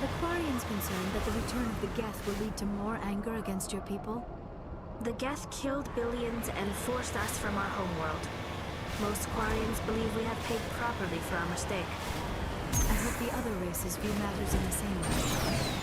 the Quarians concerned that the return of the Geth will lead to more anger against your people? The Geth killed billions and forced us from our homeworld. Most Quarians believe we have paid properly for our mistake. I hope the other races view matters in the same way.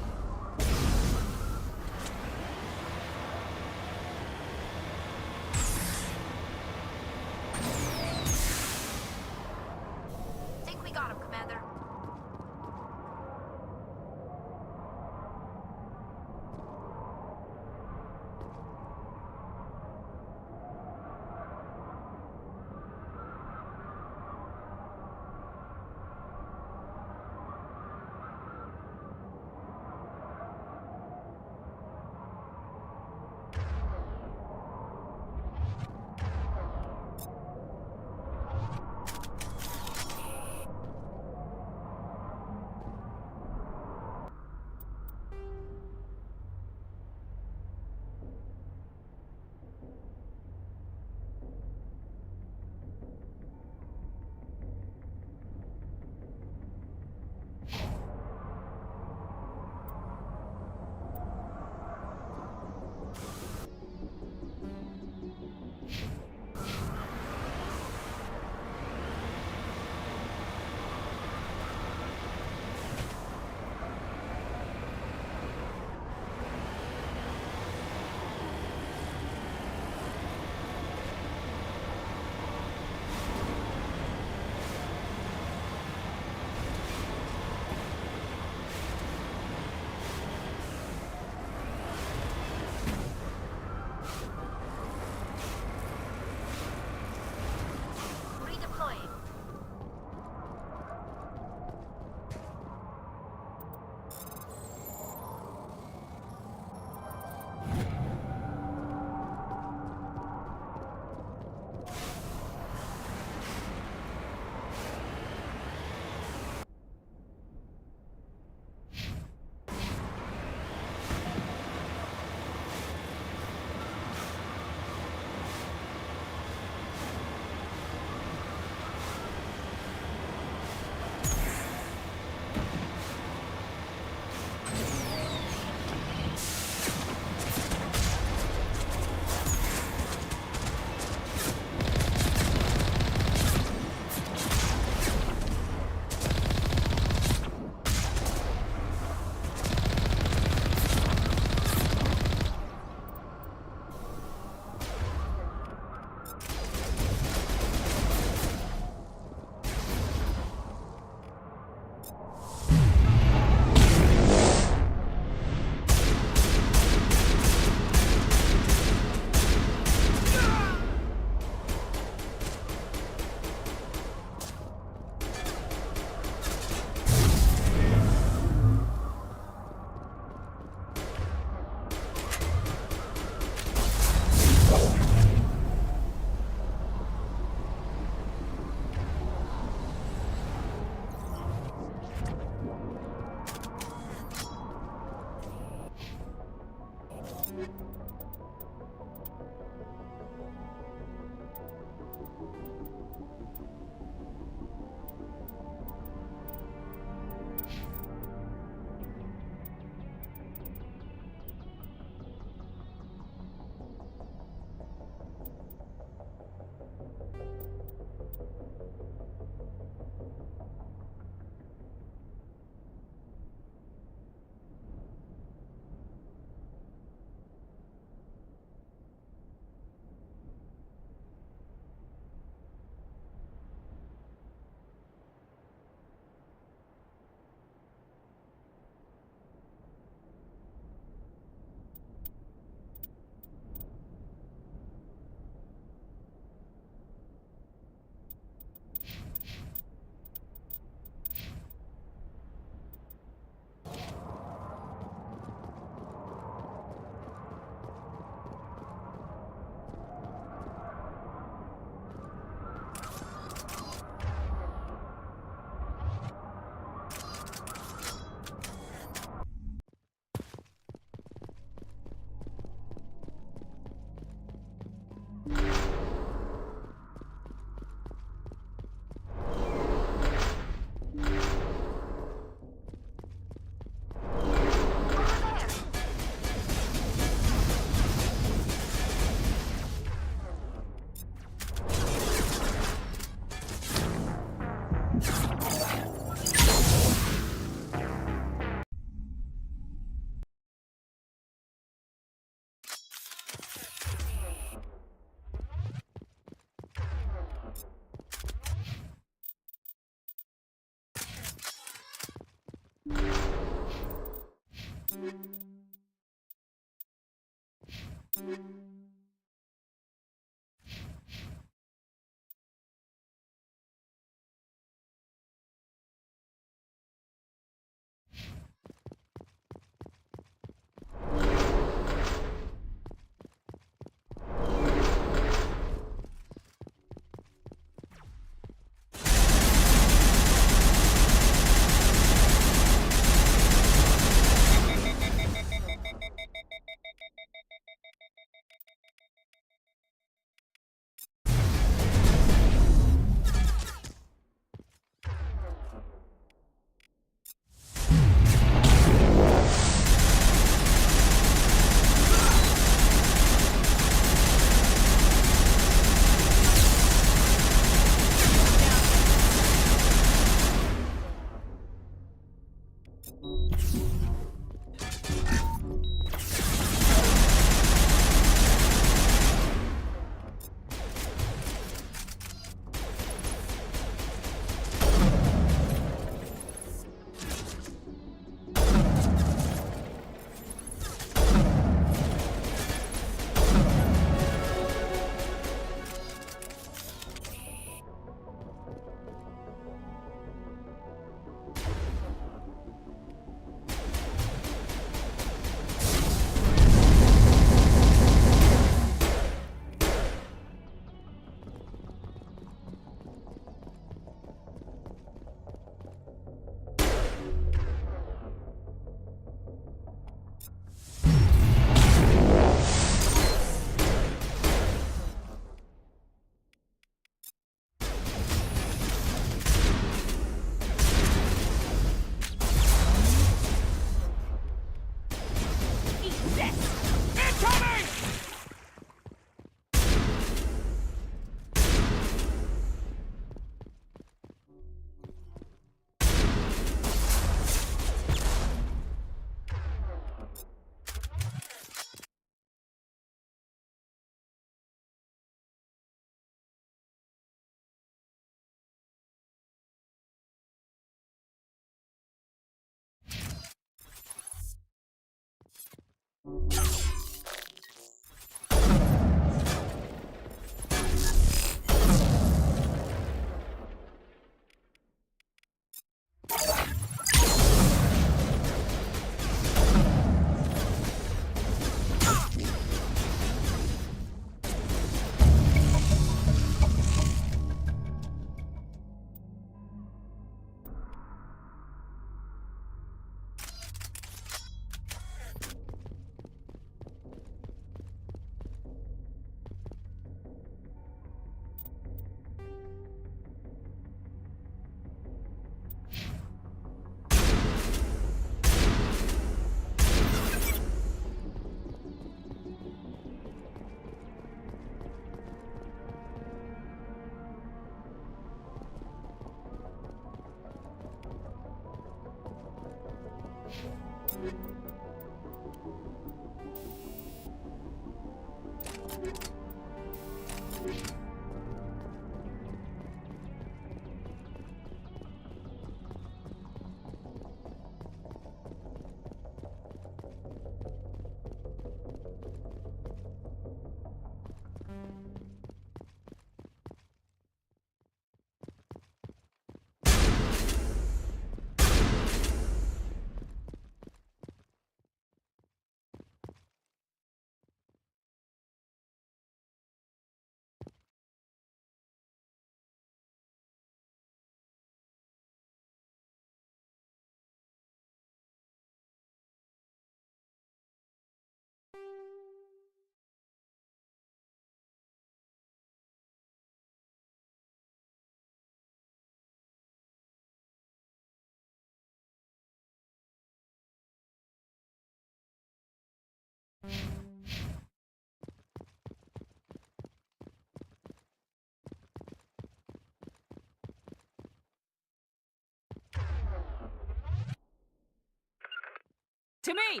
To me!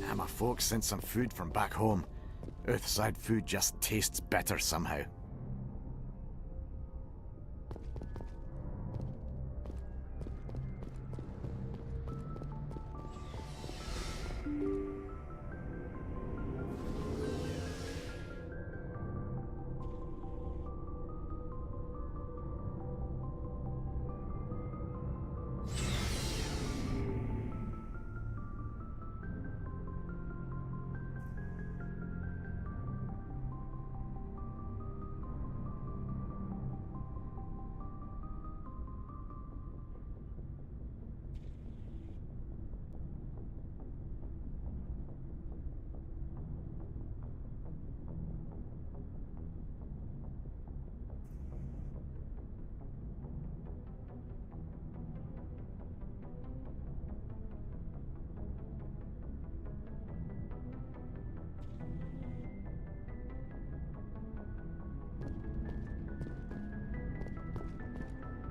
And my folks sent some food from back home. Earthside food just tastes better somehow.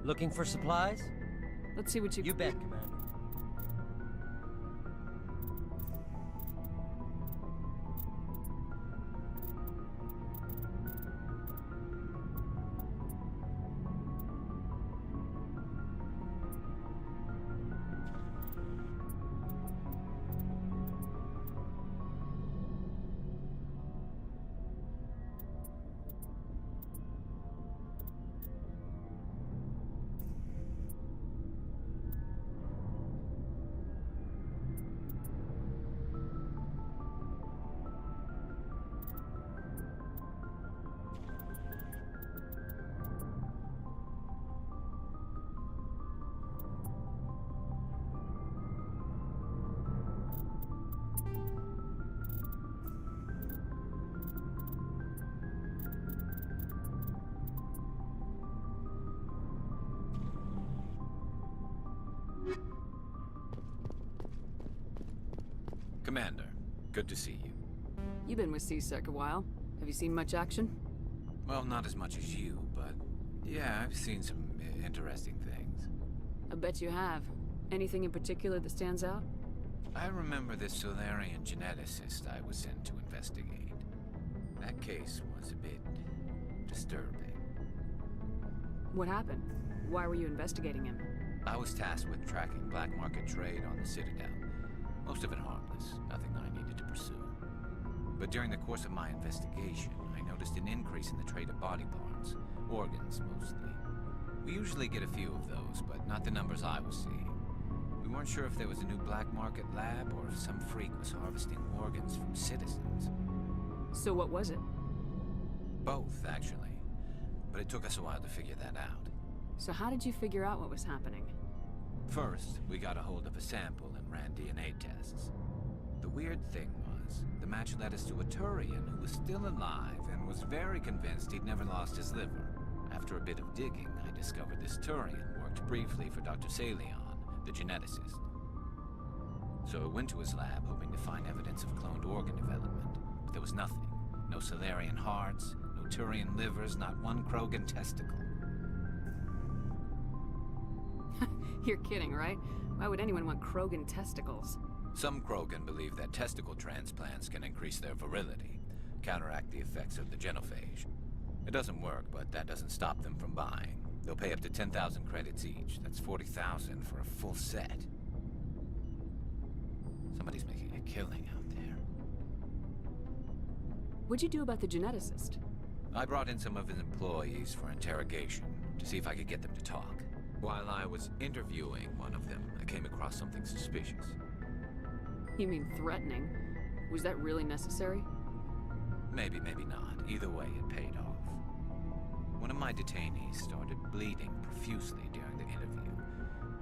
Looking for supplies? Let's see what you... You bet, Commander. Commander, good to see you. You've been with CSEC a while. Have you seen much action? Well, not as much as you, but yeah, I've seen some interesting things. I bet you have. Anything in particular that stands out? I remember this Solarian geneticist I was sent to investigate. That case was a bit disturbing. What happened? Why were you investigating him? I was tasked with tracking black market trade on the Citadel. Most of it harmless, nothing I needed to pursue. But during the course of my investigation, I noticed an increase in the trade of body parts, organs mostly. We usually get a few of those, but not the numbers I was seeing. We weren't sure if there was a new black market lab or if some freak was harvesting organs from citizens. So what was it? Both, actually. But it took us a while to figure that out. So how did you figure out what was happening? First, we got a hold of a sample and ran DNA tests. The weird thing was, the match led us to a Turian who was still alive and was very convinced he'd never lost his liver. After a bit of digging, I discovered this Turian worked briefly for Dr. Salion, the geneticist. So I went to his lab hoping to find evidence of cloned organ development, but there was nothing. No Solarian hearts, no Turian livers, not one Krogan testicle. You're kidding, right? Why would anyone want Krogan testicles? Some Krogan believe that testicle transplants can increase their virility, counteract the effects of the genophage. It doesn't work, but that doesn't stop them from buying. They'll pay up to 10,000 credits each. That's 40,000 for a full set. Somebody's making a killing out there. What'd you do about the geneticist? I brought in some of his employees for interrogation to see if I could get them to talk. While I was interviewing one of them, I came across something suspicious. You mean threatening? Was that really necessary? Maybe, maybe not. Either way, it paid off. One of my detainees started bleeding profusely during the interview.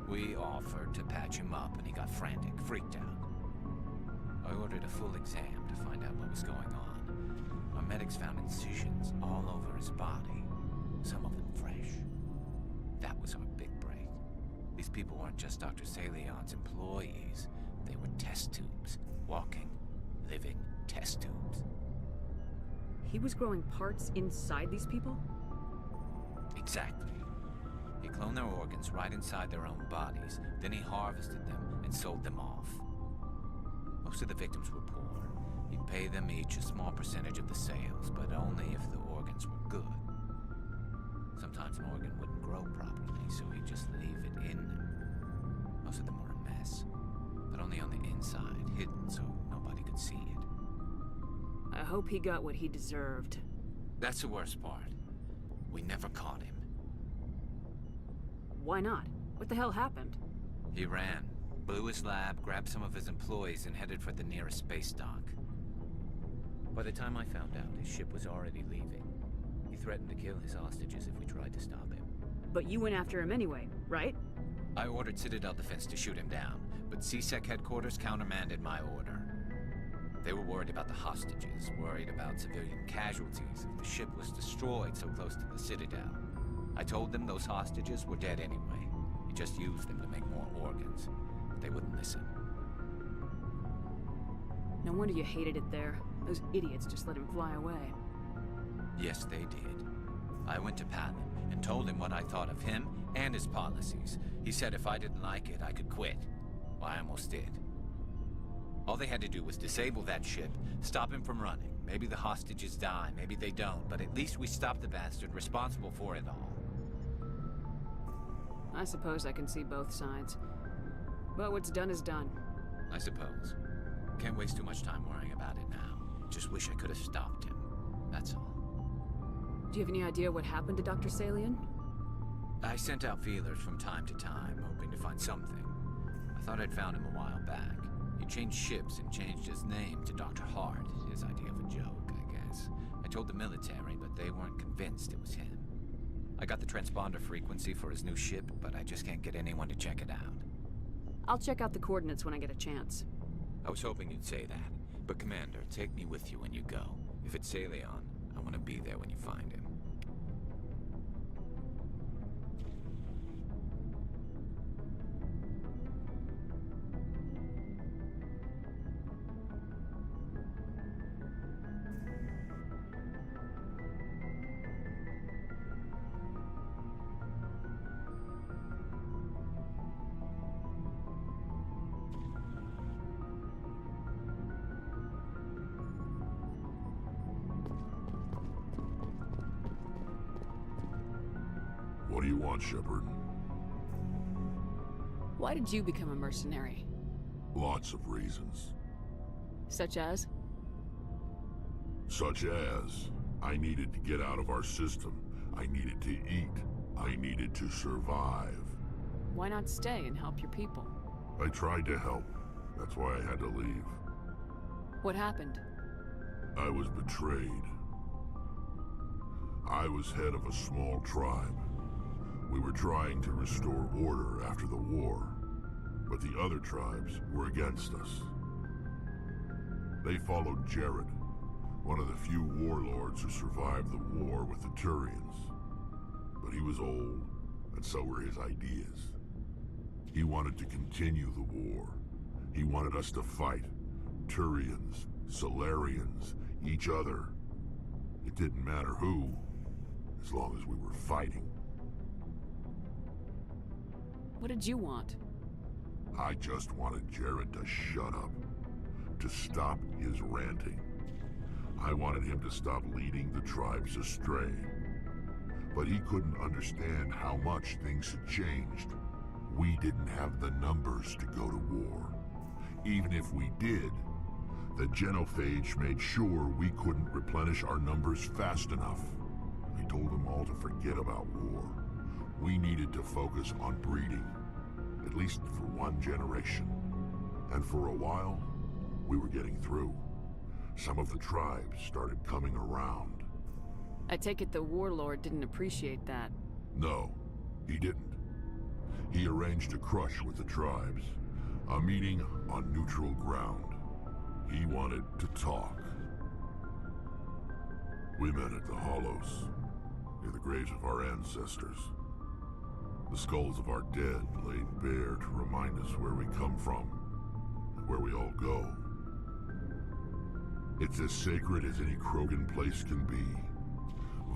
We offered to patch him up, and he got frantic, freaked out. I ordered a full exam to find out what was going on. Our medics found incisions all over his body, some of them fresh. That was our big break. These people weren't just Dr. Salion's employees. They were test tubes. Walking, living test tubes. He was growing parts inside these people? Exactly. He cloned their organs right inside their own bodies. Then he harvested them and sold them off. Most of the victims were poor. He'd pay them each a small percentage of the sales, but only if the organs were good. Sometimes an organ wouldn't grow properly, so he'd just leave it in them. Most of them were a mess, but only on the inside, hidden so nobody could see it. I hope he got what he deserved. That's the worst part. We never caught him. Why not? What the hell happened? He ran, blew his lab, grabbed some of his employees, and headed for the nearest space dock. By the time I found out, his ship was already leaving. He threatened to kill his hostages if we tried to stop him. But you went after him anyway, right? I ordered Citadel Defense to shoot him down, but CSEC headquarters countermanded my order. They were worried about the hostages, worried about civilian casualties if the ship was destroyed so close to the Citadel. I told them those hostages were dead anyway. He just used them to make more organs. But they wouldn't listen. No wonder you hated it there. Those idiots just let him fly away. Yes, they did. I went to Palin and told him what I thought of him and his policies. He said if I didn't like it, I could quit. Well, I almost did. All they had to do was disable that ship, stop him from running. Maybe the hostages die, maybe they don't, but at least we stopped the bastard responsible for it all. I suppose I can see both sides. But what's done is done. I suppose. Can't waste too much time worrying about it now. Just wish I could have stopped him. That's all. Do you have any idea what happened to Dr. Salian? I sent out feelers from time to time, hoping to find something. I thought I'd found him a while back. He changed ships and changed his name to Dr. Hart, his idea of a joke, I guess. I told the military, but they weren't convinced it was him. I got the transponder frequency for his new ship, but I just can't get anyone to check it out. I'll check out the coordinates when I get a chance. I was hoping you'd say that. But Commander, take me with you when you go. If it's Salion, I want to be there when you find him. What do you want, Shepard? Why did you become a mercenary? Lots of reasons. Such as? Such as, I needed to get out of our system. I needed to eat. I needed to survive. Why not stay and help your people? I tried to help. That's why I had to leave. What happened? I was betrayed. I was head of a small tribe. We were trying to restore order after the war, but the other tribes were against us. They followed Jared, one of the few warlords who survived the war with the Turians. But he was old, and so were his ideas. He wanted to continue the war. He wanted us to fight. Turians, Solarians, each other. It didn't matter who, as long as we were fighting. What did you want? I just wanted Jared to shut up, to stop his ranting. I wanted him to stop leading the tribes astray. But he couldn't understand how much things had changed. We didn't have the numbers to go to war. Even if we did, the genophage made sure we couldn't replenish our numbers fast enough. I told them all to forget about war. We needed to focus on breeding, at least for one generation. And for a while, we were getting through. Some of the tribes started coming around. I take it the warlord didn't appreciate that. No, he didn't. He arranged a crush with the tribes, a meeting on neutral ground. He wanted to talk. We met at the Hollows, near the graves of our ancestors. The skulls of our dead laid bare to remind us where we come from, and where we all go. It's as sacred as any Krogan place can be.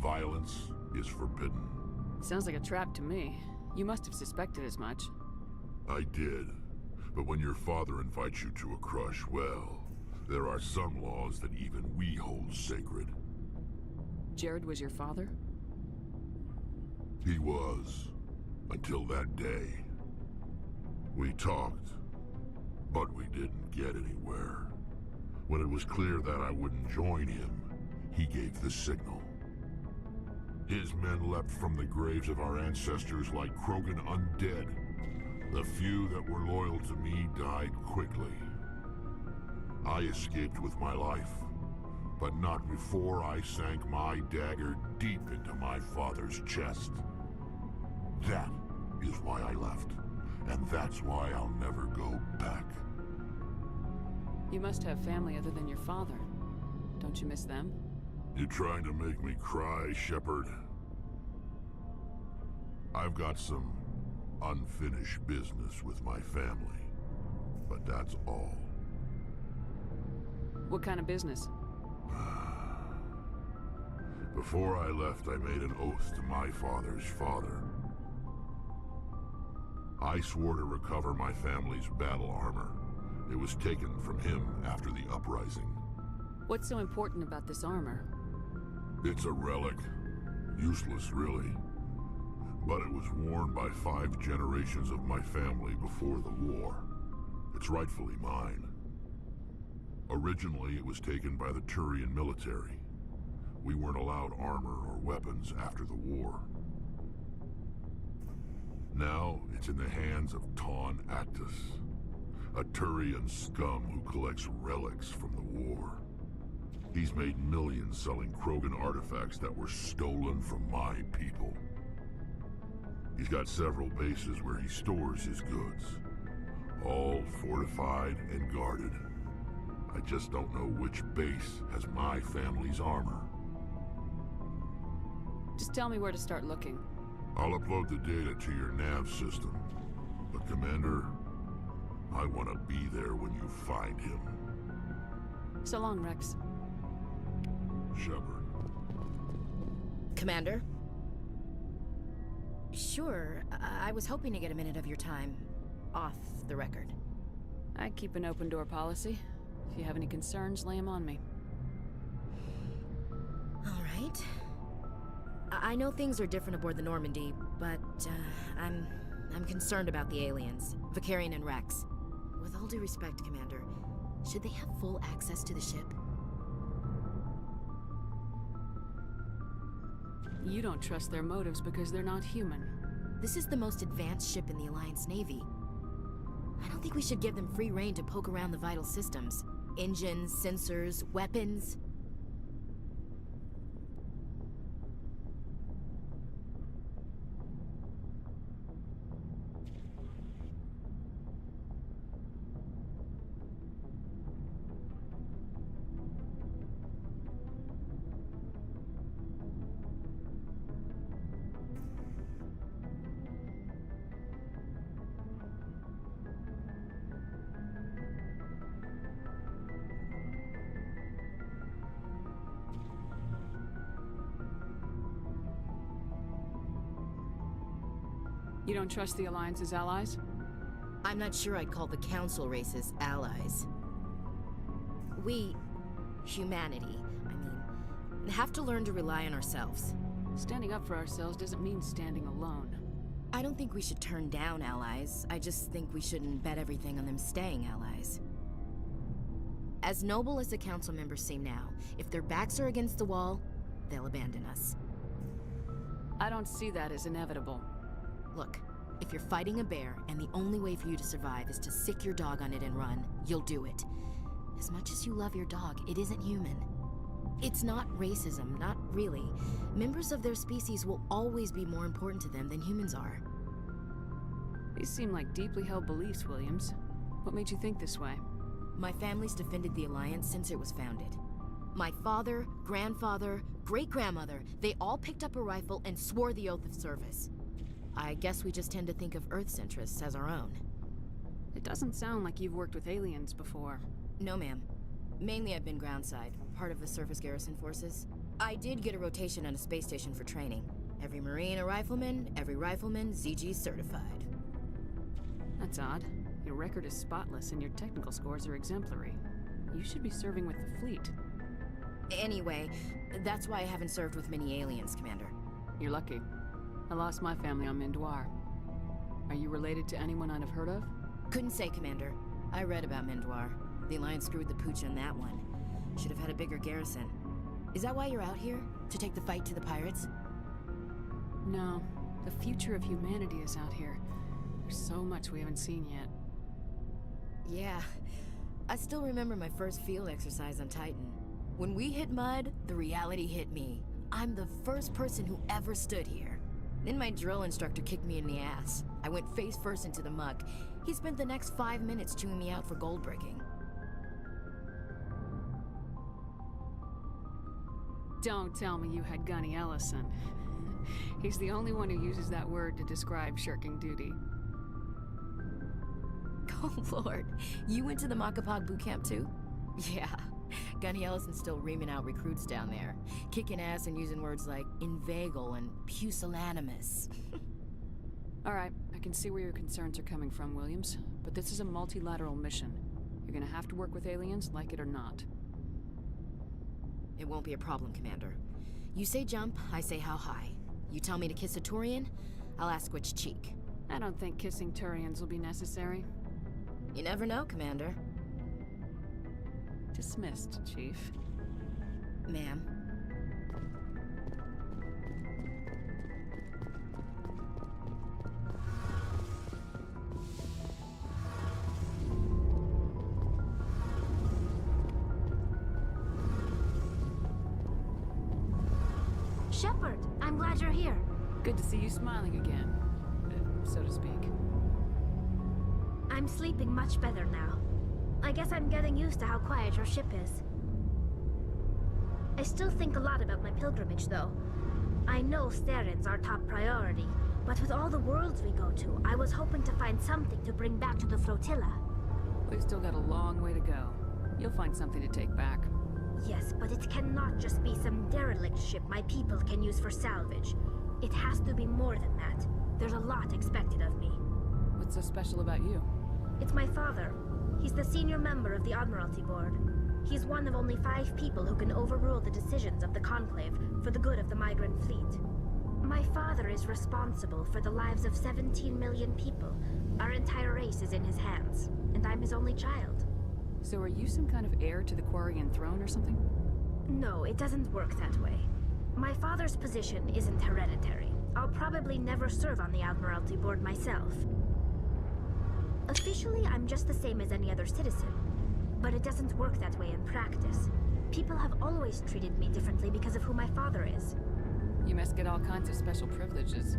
Violence is forbidden. Sounds like a trap to me. You must have suspected as much. I did, But when your father invites you to a crush, well, there are some laws that even we hold sacred. Jared was your father? He was, until that day. We talked, but we didn't get anywhere. When it was clear that I wouldn't join him, he gave the signal. His men leapt from the graves of our ancestors like Krogan undead. The few that were loyal to me died quickly. I escaped with my life, but not before I sank my dagger deep into my father's chest. That is why I left, and that's why I'll never go back. You must have family other than your father. Don't you miss them? You trying to make me cry, Shepard? I've got some unfinished business with my family, but that's all. What kind of business? Before I left, I made an oath to my father's father. I swore to recover my family's battle armor. It was taken from him after the uprising. What's so important about this armor? It's a relic. Useless, really. But it was worn by 5 generations of my family before the war. It's rightfully mine. Originally, it was taken by the Turian military. We weren't allowed armor or weapons after the war. Now, it's in the hands of Taun Actus, a Turian scum who collects relics from the war. He's made millions selling Krogan artifacts that were stolen from my people. He's got several bases where he stores his goods, all fortified and guarded. I just don't know which base has my family's armor. Just tell me where to start looking. I'll upload the data to your nav system. But Commander, I want to be there when you find him. So long, Rex. Shepard. Commander? Sure, I was hoping to get a minute of your time. Off the record. I keep an open door policy. If you have any concerns, lay them on me. All right. I know things are different aboard the Normandy, but I'm concerned about the aliens, Vicarian and Rex. With all due respect, Commander, should they have full access to the ship? You don't trust their motives because they're not human. This is the most advanced ship in the Alliance Navy. I don't think we should give them free rein to poke around the vital systems. Engines, sensors, weapons. You don't trust the Alliance's allies? I'm not sure I'd call the Council races allies. We, humanity, have to learn to rely on ourselves. Standing up for ourselves doesn't mean standing alone. I don't think we should turn down allies. I just think we shouldn't bet everything on them staying allies. As noble as the Council members seem now, if their backs are against the wall, they'll abandon us. I don't see that as inevitable. Look, if you're fighting a bear and the only way for you to survive is to sick your dog on it and run, you'll do it. As much as you love your dog, it isn't human. It's not racism, not really. Members of their species will always be more important to them than humans are. These seem like deeply held beliefs, Williams. What made you think this way? My family's defended the Alliance since it was founded. My father, grandfather, great-grandmother, they all picked up a rifle and swore the oath of service. I guess we just tend to think of Earth's interests as our own. It doesn't sound like you've worked with aliens before. No, ma'am. Mainly I've been groundside, part of the surface garrison forces. I did get a rotation on a space station for training. Every Marine a rifleman, every rifleman ZG certified. That's odd. Your record is spotless and your technical scores are exemplary. You should be serving with the fleet. Anyway, that's why I haven't served with many aliens, Commander. You're lucky. I lost my family on Mindoir. Are you related to anyone I'd have heard of? Couldn't say, Commander. I read about Mindoir. The Alliance screwed the pooch on that one. Should have had a bigger garrison. Is that why you're out here? To take the fight to the pirates? No. The future of humanity is out here. There's so much we haven't seen yet. Yeah. I still remember my first field exercise on Titan. When we hit mud, the reality hit me. I'm the first person who ever stood here. Then my drill instructor kicked me in the ass. I went face first into the muck. He spent the next 5 minutes chewing me out for gold breaking. Don't tell me you had Gunny Ellison. He's the only one who uses that word to describe shirking duty. Oh lord, you went to the Macapag boot camp too? Yeah, Gunny Ellison's still reaming out recruits down there, kicking ass and using words like inveigle and pusillanimous. Alright, I can see where your concerns are coming from, Williams, but this is a multilateral mission. You're gonna have to work with aliens, like it or not. It won't be a problem, Commander. You say jump, I say how high. You tell me to kiss a Turian, I'll ask which cheek. I don't think kissing Turians will be necessary. You never know, Commander. Dismissed, Chief. Ma'am. Shepard, I'm glad you're here. Good to see you smiling again, so to speak. I'm sleeping much better now. I guess I'm getting used to how quiet your ship is. I still think a lot about my pilgrimage, though. I know Steren's our top priority, but with all the worlds we go to, I was hoping to find something to bring back to the flotilla. We've still got a long way to go. You'll find something to take back. Yes, but it cannot just be some derelict ship my people can use for salvage. It has to be more than that. There's a lot expected of me. What's so special about you? It's my father. He's the senior member of the Admiralty Board. He's one of only 5 people who can overrule the decisions of the Conclave for the good of the migrant fleet. My father is responsible for the lives of 17 million people. Our entire race is in his hands, and I'm his only child. So are you some kind of heir to the Quarian throne or something? No, it doesn't work that way. My father's position isn't hereditary. I'll probably never serve on the Admiralty Board myself. Officially, I'm just the same as any other citizen. But it doesn't work that way in practice. People have always treated me differently because of who my father is. You must get all kinds of special privileges.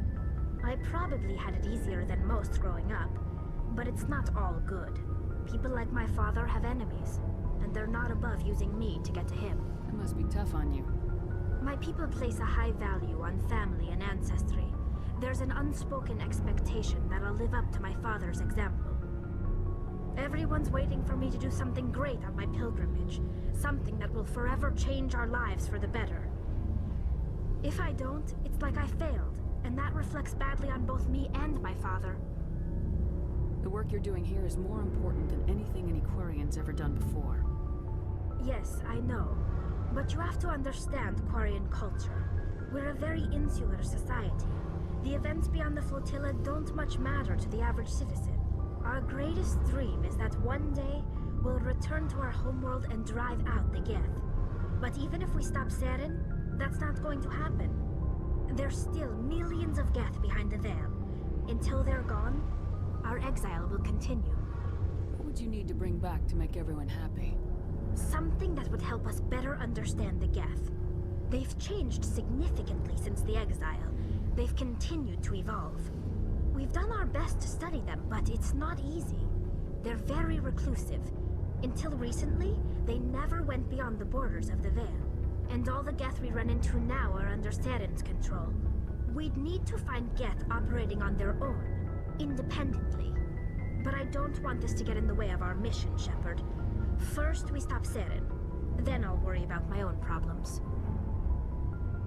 I probably had it easier than most growing up, but it's not all good. People like my father have enemies, and they're not above using me to get to him. It must be tough on you. My people place a high value on family and ancestry. There's an unspoken expectation that I'll live up to my father's example. Everyone's waiting for me to do something great on my pilgrimage, something that will forever change our lives for the better. If I don't, it's like I failed, and that reflects badly on both me and my father. The work you're doing here is more important than anything any Quarian's ever done before. Yes, I know. But you have to understand Quarian culture. We're a very insular society. The events beyond the flotilla don't much matter to the average citizen. Our greatest dream is that one day we'll return to our homeworld and drive out the Geth. But even if we stop Seren, that's not going to happen. There's still millions of Geth behind the veil. Until they're gone, our exile will continue. What would you need to bring back to make everyone happy? Something that would help us better understand the Geth. They've changed significantly since the exile. They've continued to evolve. We've done our best to study them, but it's not easy. They're very reclusive. Until recently, they never went beyond the borders of the Veil. And all the Geth we run into now are under Seren's control. We'd need to find Geth operating on their own, independently. But I don't want this to get in the way of our mission, Shepard. First, we stop Seren. Then I'll worry about my own problems.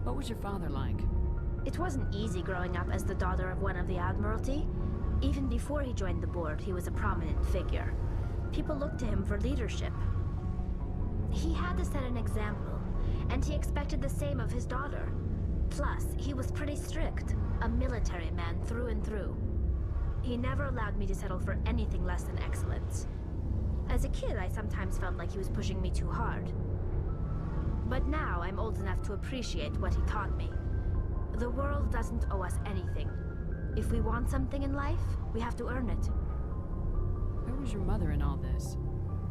What was your father like? It wasn't easy growing up as the daughter of one of the Admiralty. Even before he joined the board, he was a prominent figure. People looked to him for leadership. He had to set an example, and he expected the same of his daughter. Plus, he was pretty strict, a military man through and through. He never allowed me to settle for anything less than excellence. As a kid, I sometimes felt like he was pushing me too hard. But now I'm old enough to appreciate what he taught me. The world doesn't owe us anything. If we want something in life, we have to earn it. Where was your mother in all this?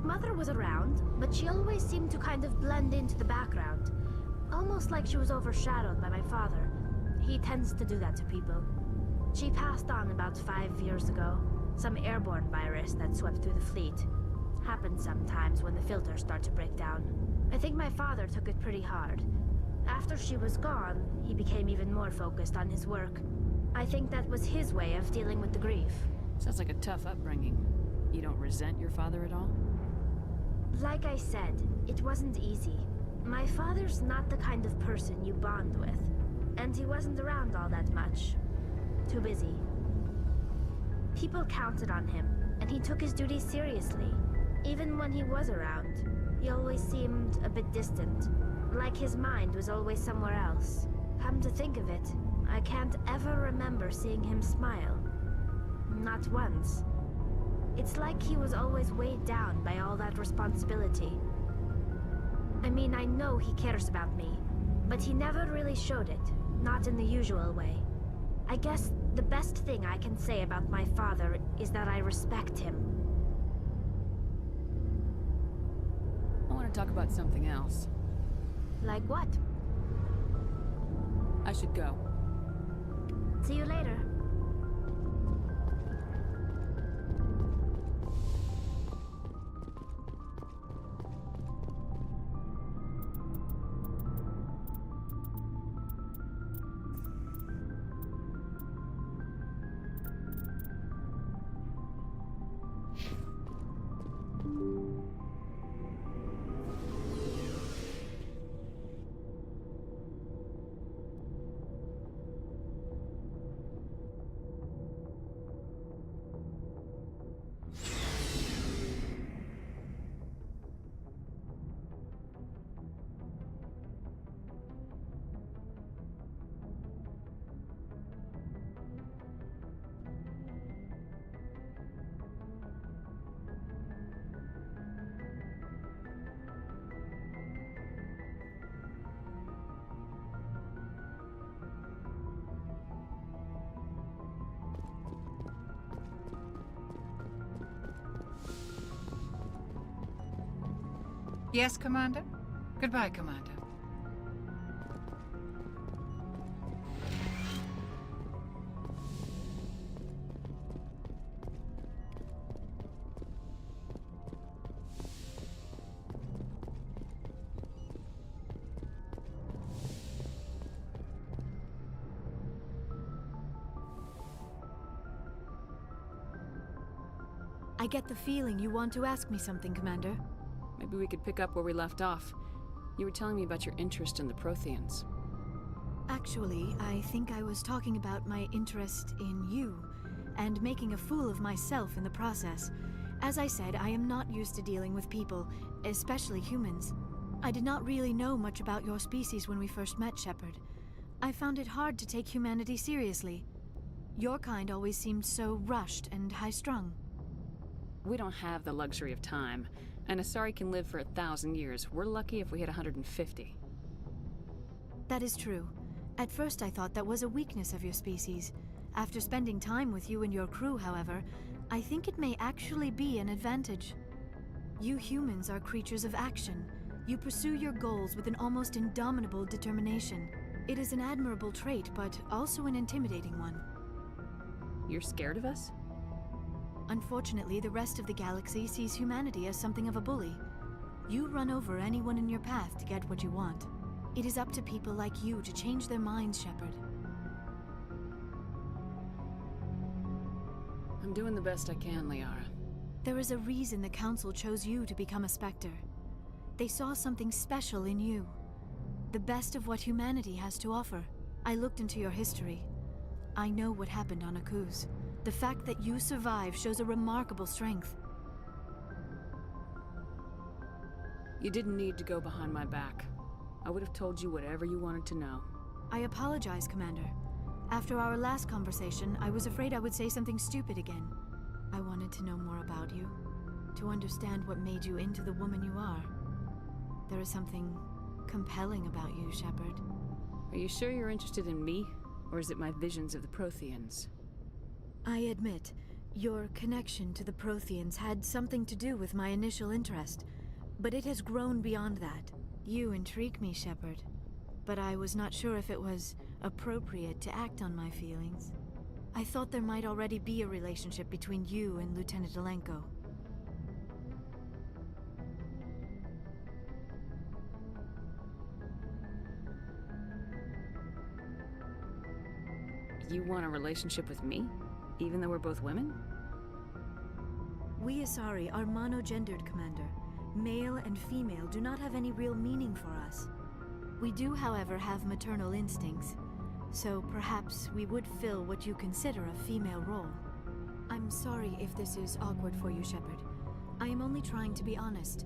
Mother was around, but she always seemed to kind of blend into the background. Almost like she was overshadowed by my father. He tends to do that to people. She passed on about 5 years ago. Some airborne virus that swept through the fleet. Happens sometimes when the filters start to break down. I think my father took it pretty hard. After she was gone, he became even more focused on his work. I think that was his way of dealing with the grief. Sounds like a tough upbringing. You don't resent your father at all? Like I said, it wasn't easy. My father's not the kind of person you bond with. And he wasn't around all that much. Too busy. People counted on him, and he took his duties seriously. Even when he was around, he always seemed a bit distant. Like his mind was always somewhere else. Come to think of it, I can't ever remember seeing him smile. Not once. It's like he was always weighed down by all that responsibility. I mean, I know he cares about me, but he never really showed it, not in the usual way. I guess the best thing I can say about my father is that I respect him. I want to talk about something else. Like what? I should go. See you later. Yes, Commander? Goodbye, Commander. I get the feeling you want to ask me something, Commander. Maybe we could pick up where we left off. You were telling me about your interest in the Protheans. Actually, I think I was talking about my interest in you, and making a fool of myself in the process. As I said, I am not used to dealing with people, especially humans. I did not really know much about your species when we first met, Shepard. I found it hard to take humanity seriously. Your kind always seemed so rushed and high-strung. We don't have the luxury of time. An Asari can live for 1,000 years. We're lucky if we hit 150. That is true. At first I thought that was a weakness of your species. After spending time with you and your crew, however, I think it may actually be an advantage. You humans are creatures of action. You pursue your goals with an almost indomitable determination. It is an admirable trait, but also an intimidating one. You're scared of us? Unfortunately, the rest of the galaxy sees humanity as something of a bully. You run over anyone in your path to get what you want. It is up to people like you to change their minds, Shepard. I'm doing the best I can, Liara. There is a reason the Council chose you to become a Spectre. They saw something special in you. The best of what humanity has to offer. I looked into your history. I know what happened on Akuz. The fact that you survive shows a remarkable strength. You didn't need to go behind my back. I would have told you whatever you wanted to know. I apologize, Commander. After our last conversation, I was afraid I would say something stupid again. I wanted to know more about you, to understand what made you into the woman you are. There is something compelling about you, Shepard. Are you sure you're interested in me, or is it my visions of the Protheans? I admit, your connection to the Protheans had something to do with my initial interest, but it has grown beyond that. You intrigue me, Shepard, but I was not sure if it was appropriate to act on my feelings. I thought there might already be a relationship between you and Lieutenant Alenko. You want a relationship with me? Even though we're both women? We Asari are monogendered, Commander. Male and female do not have any real meaning for us. We do, however, have maternal instincts, so perhaps we would fill what you consider a female role. I'm sorry if this is awkward for you, Shepard. I am only trying to be honest.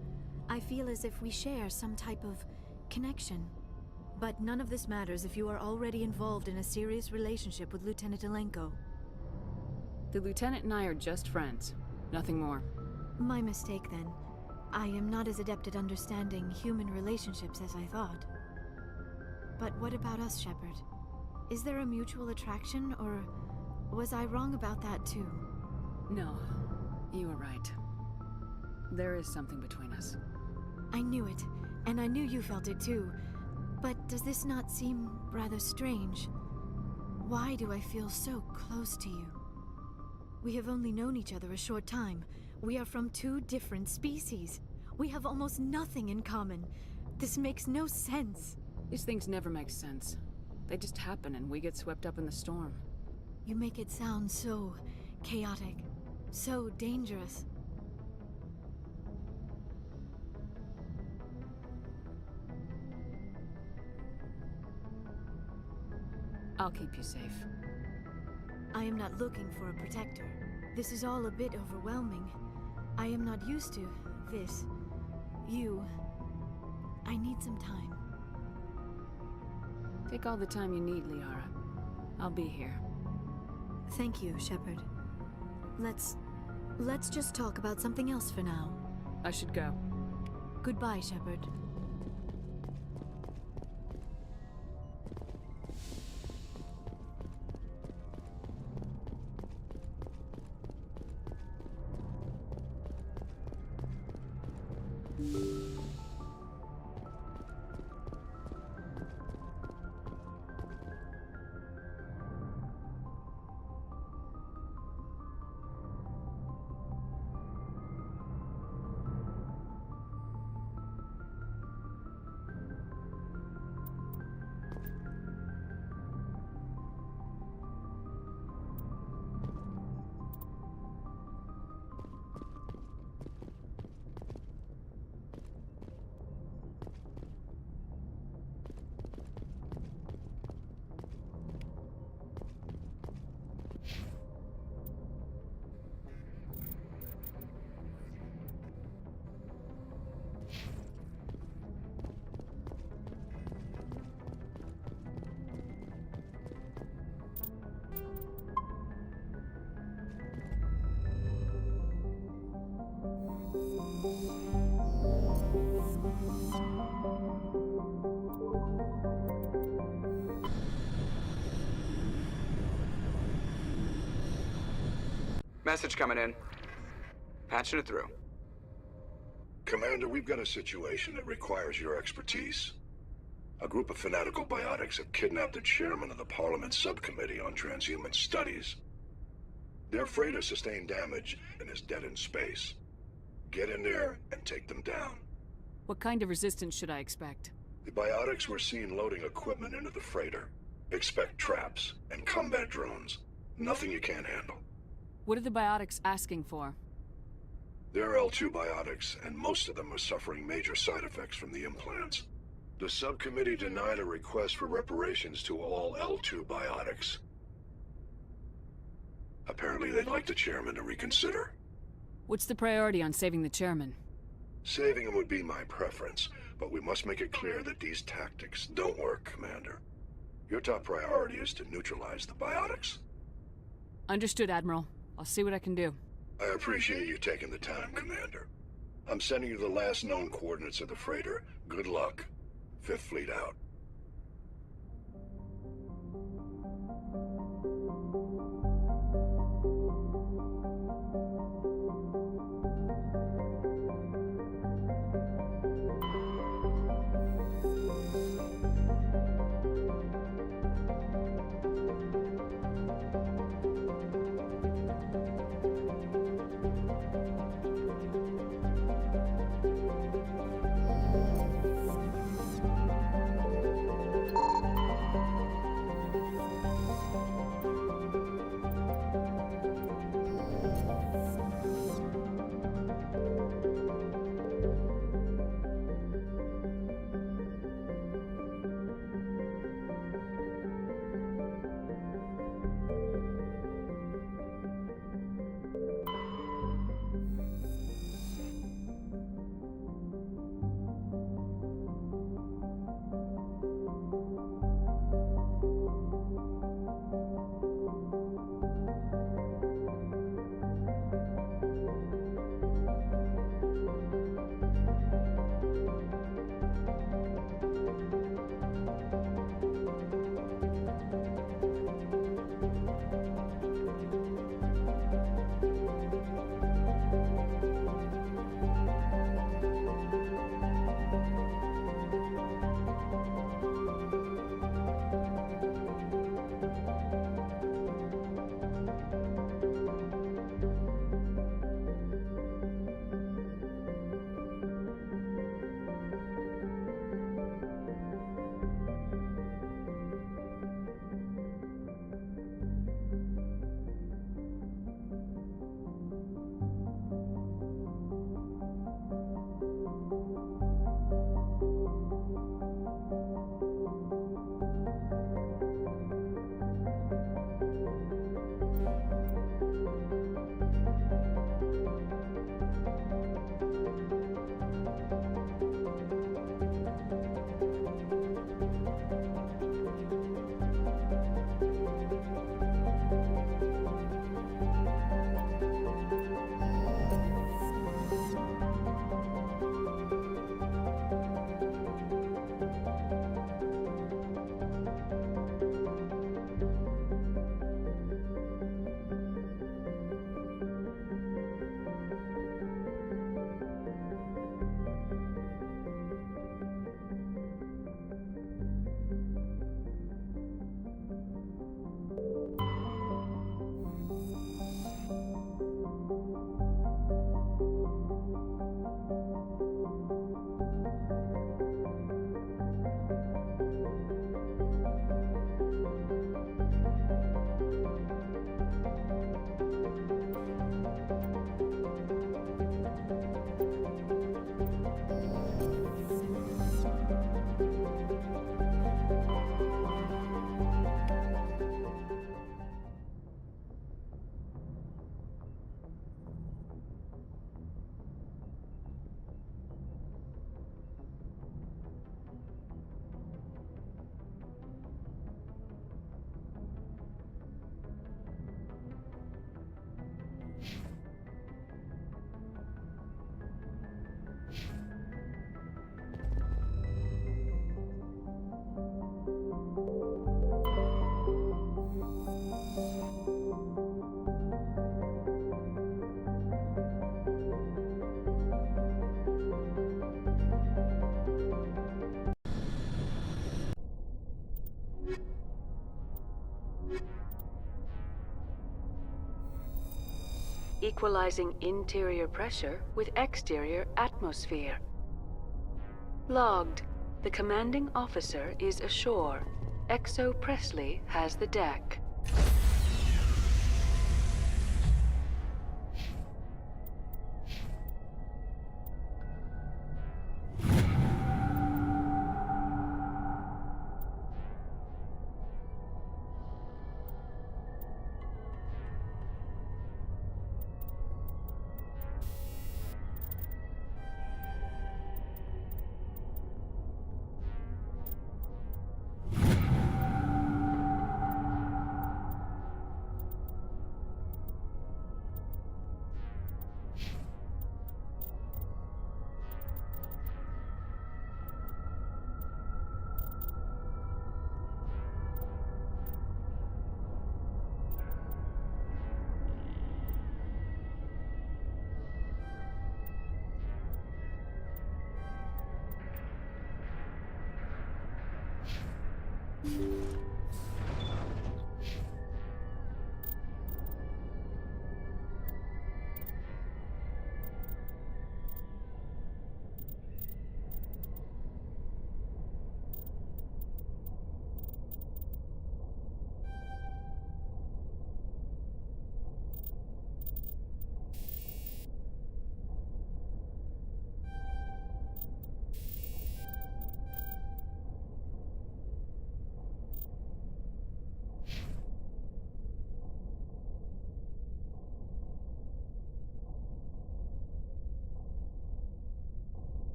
I feel as if we share some type of connection. But none of this matters if you are already involved in a serious relationship with Lieutenant Alenko. The Lieutenant and I are just friends. Nothing more. My mistake, then. I am not as adept at understanding human relationships as I thought. But what about us, Shepard? Is there a mutual attraction, or was I wrong about that too? No, you were right. There is something between us. I knew it, and I knew you felt it too. But does this not seem rather strange? Why do I feel so close to you? We have only known each other a short time. We are from two different species. We have almost nothing in common. This makes no sense. These things never make sense. They just happen and we get swept up in the storm. You make it sound so chaotic, so dangerous. I'll keep you safe. I am not looking for a protector. This is all a bit overwhelming. I am not used to this. You. I need some time. Take all the time you need, Liara. I'll be here. Thank you, Shepard. Let's just talk about something else for now. I should go. Goodbye, Shepard. Message coming in. Patching it through. Commander, we've got a situation that requires your expertise. A group of fanatical biotics have kidnapped the chairman of the Parliament Subcommittee on Transhuman Studies. Their freighter sustained damage and is dead in space. Get in there and take them down. What kind of resistance should I expect? The biotics were seen loading equipment into the freighter. Expect traps and combat drones. Nothing you can't handle. What are the biotics asking for? They're L2 biotics, and most of them are suffering major side effects from the implants. The subcommittee denied a request for reparations to all L2 biotics. Apparently they'd like the chairman to reconsider. What's the priority on saving the chairman? Saving him would be my preference, but we must make it clear that these tactics don't work, Commander. Your top priority is to neutralize the biotics. Understood, Admiral. I'll see what I can do. I appreciate you taking the time, Commander. I'm sending you the last known coordinates of the freighter. Good luck. Fifth Fleet out. Equalizing interior pressure with exterior atmosphere. Logged. The commanding officer is ashore. Exo Presley has the deck.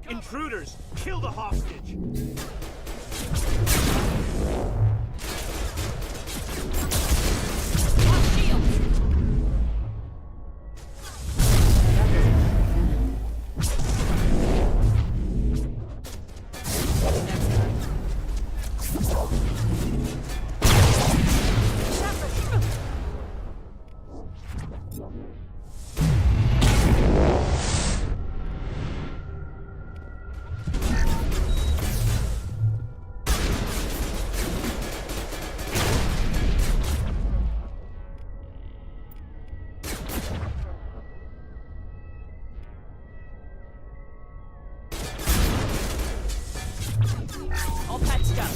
Intruders! Kill the hostage! All patched up.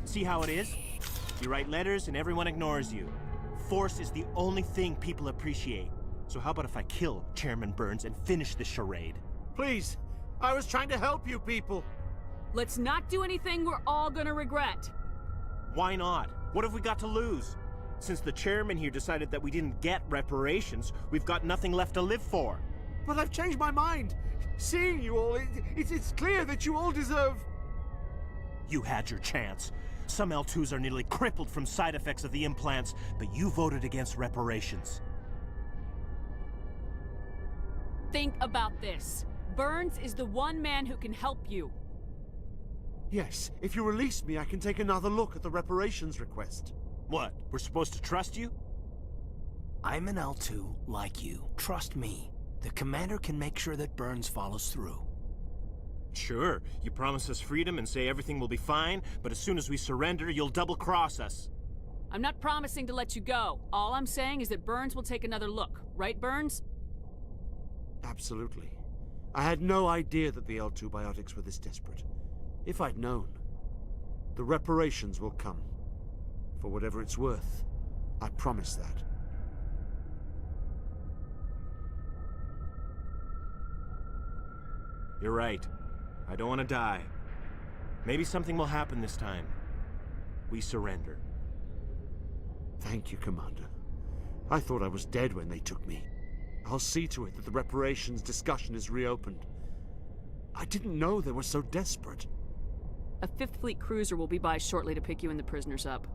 See how it is? You write letters and everyone ignores you. Force is the only thing people appreciate. So how about if I kill Chairman Burns and finish this charade? Please, I was trying to help you people. Let's not do anything we're all gonna regret. Why not? What have we got to lose? Since the chairman here decided that we didn't get reparations, we've got nothing left to live for. But I've changed my mind. Seeing you all, it's clear that you all deserve... You had your chance. Some L2s are nearly crippled from side effects of the implants, but you voted against reparations. Think about this. Burns is the one man who can help you. Yes, if you release me, I can take another look at the reparations request. What, we're supposed to trust you? I'm an L2 like you. Trust me. The commander can make sure that Burns follows through. Sure, you promise us freedom and say everything will be fine, but as soon as we surrender, you'll double-cross us. I'm not promising to let you go. All I'm saying is that Burns will take another look. Right, Burns? Absolutely. I had no idea that the L2 biotics were this desperate. If I'd known, the reparations will come. For whatever it's worth, I promise that. You're right. I don't want to die. Maybe something will happen this time. We surrender. Thank you, Commander. I thought I was dead when they took me. I'll see to it that the reparations discussion is reopened. I didn't know they were so desperate. A 5th Fleet cruiser will be by shortly to pick you and the prisoners up.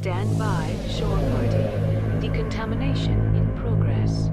Stand by, shore party. Decontamination in progress.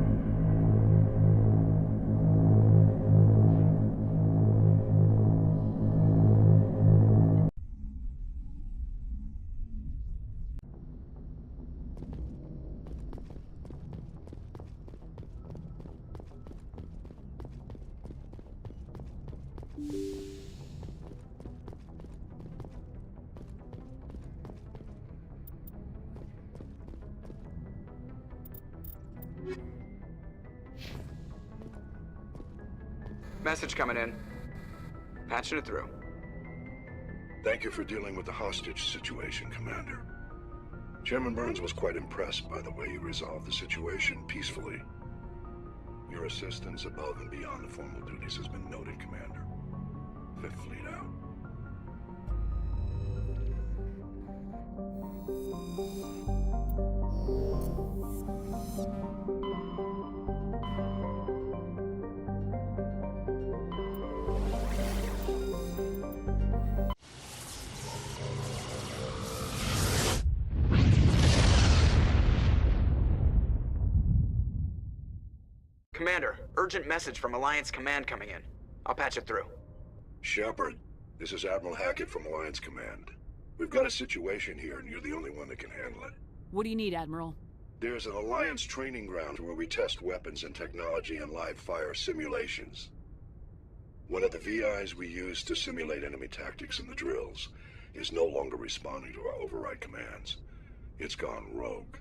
Message coming in. Patching it through. Thank you for dealing with the hostage situation, Commander. Chairman Burns was quite impressed by the way you resolved the situation peacefully. Your assistance above and beyond the formal duties has been noted, Commander. Fifth Fleet out. Commander, urgent message from Alliance Command coming in. I'll patch it through. Shepard, this is Admiral Hackett from Alliance Command. We've got a situation here, and you're the only one that can handle it. What do you need, Admiral? There's an Alliance training ground where we test weapons and technology in live-fire simulations. One of the VIs we use to simulate enemy tactics in the drills is no longer responding to our override commands. It's gone rogue.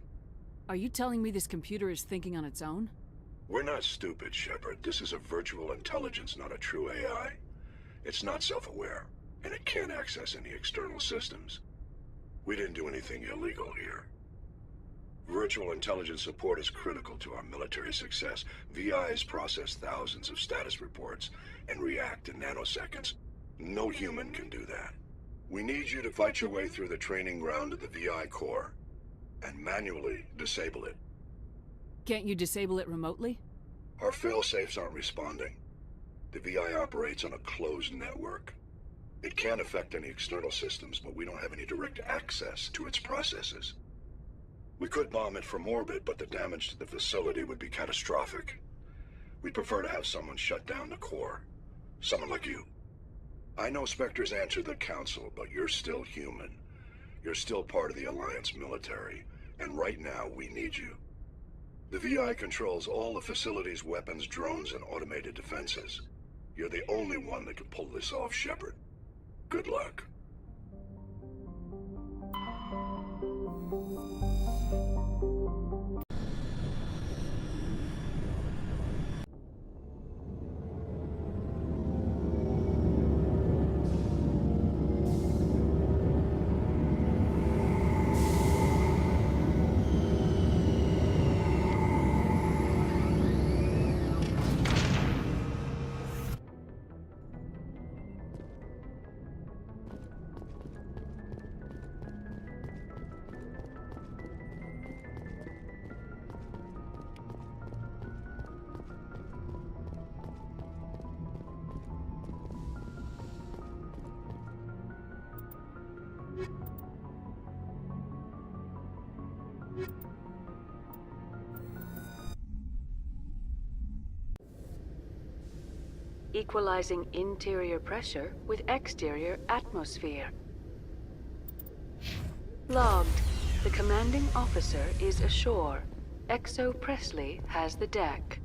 Are you telling me this computer is thinking on its own? We're not stupid, Shepard. This is a virtual intelligence, not a true AI. It's not self-aware, and it can't access any external systems. We didn't do anything illegal here. Virtual intelligence support is critical to our military success. VIs process thousands of status reports and react in nanoseconds. No human can do that. We need you to fight your way through the training ground of the VI core and manually disable it. Can't you disable it remotely? Our fail-safes aren't responding. The VI operates on a closed network. It can affect any external systems, but we don't have any direct access to its processes. We could bomb it from orbit, but the damage to the facility would be catastrophic. We'd prefer to have someone shut down the core. Someone like you. I know Spectres answer the Council, but you're still human. You're still part of the Alliance military, and right now we need you. The VI controls all the facility's weapons, drones, and automated defenses. You're the only one that can pull this off, Shepard. Good luck. equalizing interior pressure with exterior atmosphere. Logged. The commanding officer is ashore. Exo Presley has the deck.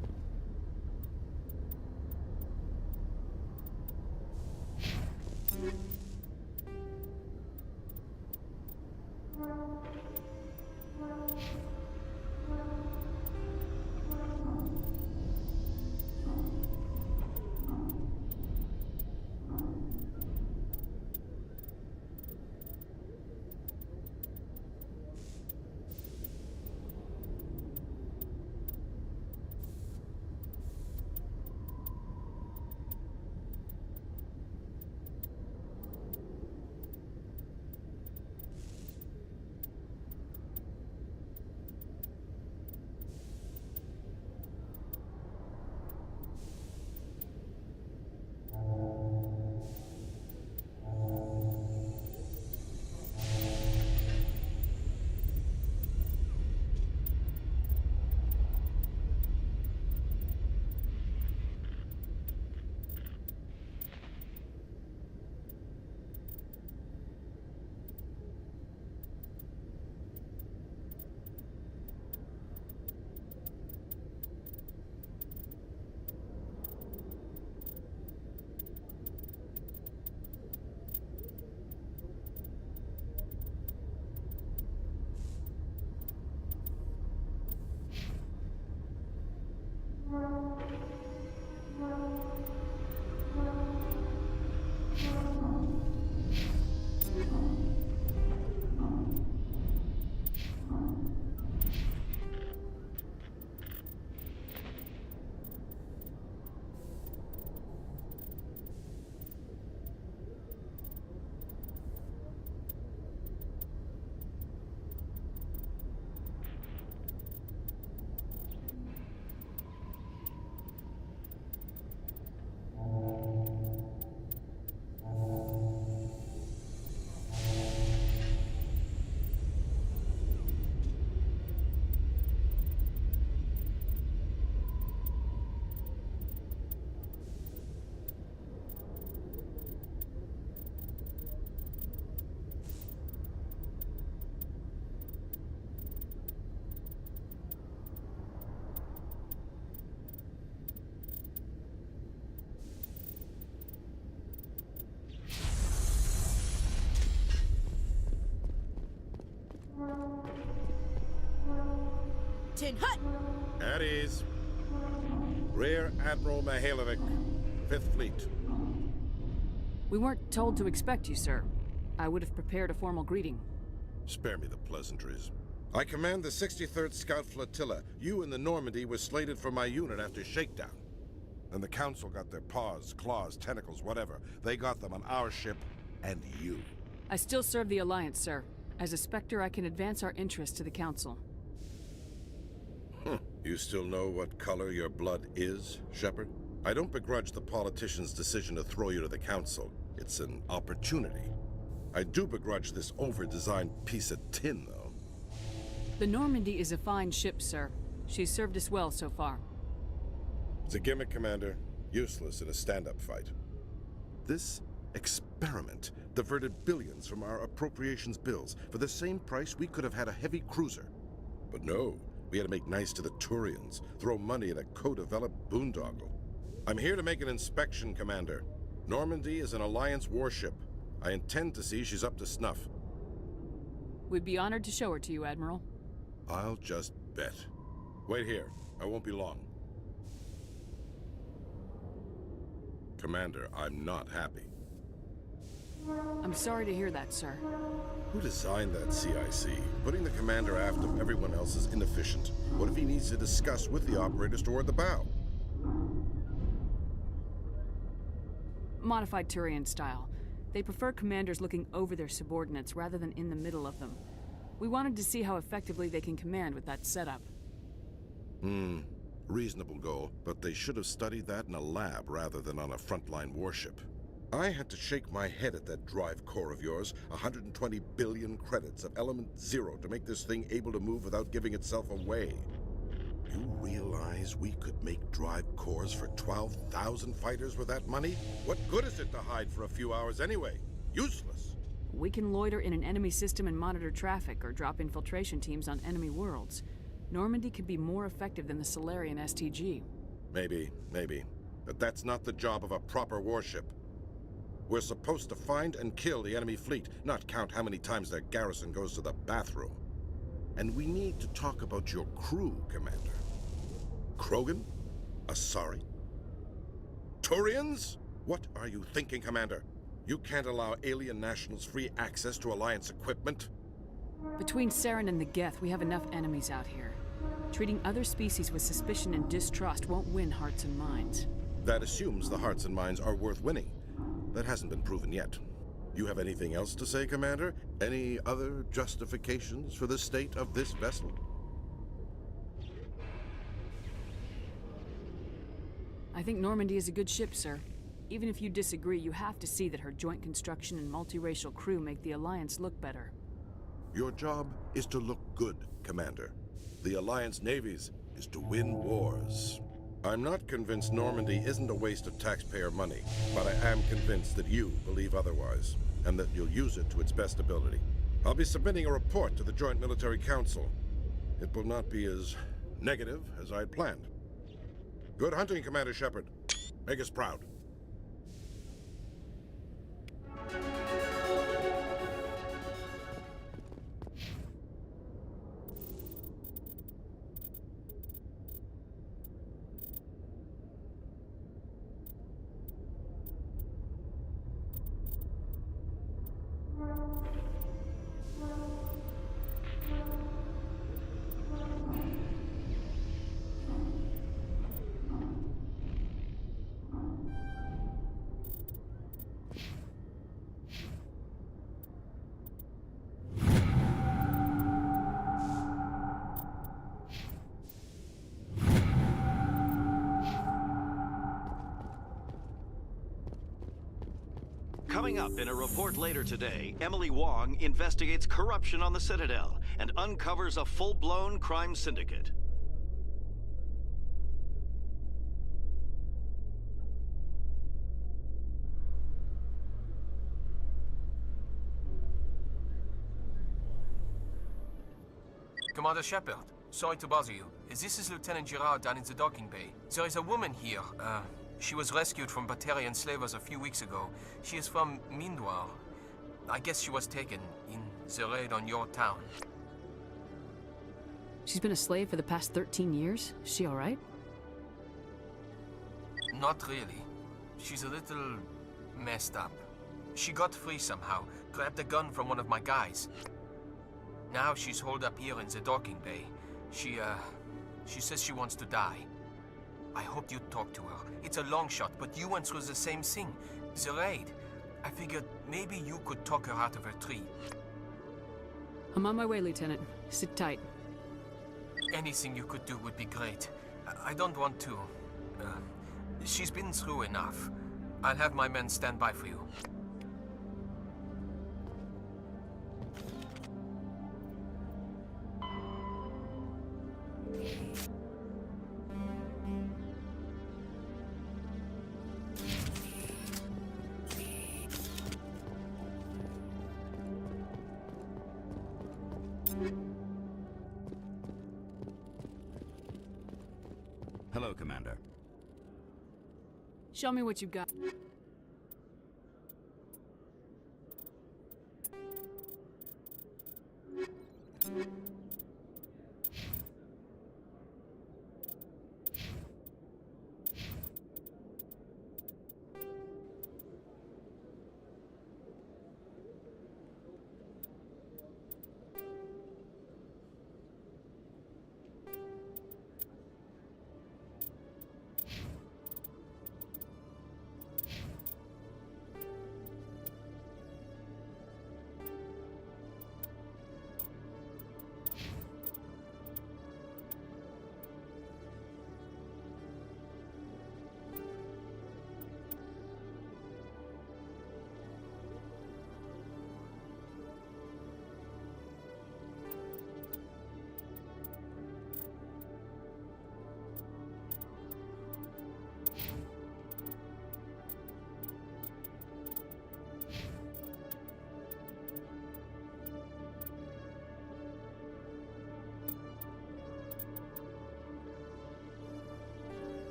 Tin Hut! At ease. Rear Admiral Mihailovic, 5th Fleet. We weren't told to expect you, sir. I would have prepared a formal greeting. Spare me the pleasantries. I command the 63rd Scout Flotilla. You and the Normandy were slated for my unit after shakedown. And the Council got their paws, claws, tentacles, whatever. They got them on our ship and you. I still serve the Alliance, sir. As a Spectre, I can advance our interests to the Council. You still know what color your blood is, Shepard? I don't begrudge the politician's decision to throw you to the Council. It's an opportunity. I do begrudge this over-designed piece of tin, though. The Normandy is a fine ship, sir. She's served us well so far. It's a gimmick, Commander. Useless in a stand-up fight. This experiment diverted billions from our appropriations bills. For the same price, we could have had a heavy cruiser. But no. We had to make nice to the Turians, throw money at a co-developed boondoggle. I'm here to make an inspection, Commander. Normandy is an Alliance warship. I intend to see she's up to snuff. We'd be honored to show her to you, Admiral. I'll just bet. Wait here. I won't be long. Commander, I'm not happy. I'm sorry to hear that, sir. Who designed that CIC? Putting the commander aft of everyone else is inefficient. What if he needs to discuss with the operators toward the bow? Modified Turian style. They prefer commanders looking over their subordinates rather than in the middle of them. We wanted to see how effectively they can command with that setup. Reasonable goal, but they should have studied that in a lab rather than on a frontline warship. I had to shake my head at that drive core of yours. 120 billion credits of element 0 to make this thing able to move without giving itself away. You realize we could make drive cores for 12,000 fighters with that money? What good is it to hide for a few hours anyway? Useless. We can loiter in an enemy system and monitor traffic, or drop infiltration teams on enemy worlds. Normandy could be more effective than the Solarian STG. Maybe. But that's not the job of a proper warship. We're supposed to find and kill the enemy fleet, not count how many times their garrison goes to the bathroom. And we need to talk about your crew, Commander. Krogan? Asari? Turians? What are you thinking, Commander? You can't allow alien nationals free access to Alliance equipment? Between Saren and the Geth, we have enough enemies out here. Treating other species with suspicion and distrust won't win hearts and minds. That assumes the hearts and minds are worth winning. That hasn't been proven yet. You have anything else to say, Commander? Any other justifications for the state of this vessel? I think Normandy is a good ship, sir. Even if you disagree, you have to see that her joint construction and multiracial crew make the Alliance look better. Your job is to look good, Commander. The Alliance navies is to win wars. I'm not convinced Normandy isn't a waste of taxpayer money, but I am convinced that you believe otherwise, and that you'll use it to its best ability. I'll be submitting a report to the Joint Military Council. It will not be as negative as I'd planned. Good hunting, Commander Shepard. Make us proud. Coming up in a report later today, Emily Wong investigates corruption on the Citadel and uncovers a full-blown crime syndicate. Commander Shepard, sorry to bother you. This is Lieutenant Girard down in the docking bay. There is a woman here. She was rescued from Batarian slavers a few weeks ago. She is from Mindoir. I guess she was taken in the raid on your town. She's been a slave for the past 13 years? Is she alright? Not really. She's a little messed up. She got free somehow, grabbed a gun from one of my guys. Now she's holed up here in the docking bay. She says she wants to die. I hoped you'd talk to her. It's a long shot, but you went through the same thing. The raid. I figured maybe you could talk her out of her tree. I'm on my way, Lieutenant. Sit tight. Anything you could do would be great. I don't want to. She's been through enough. I'll have my men stand by for you. Hello, Commander. Show me what you got.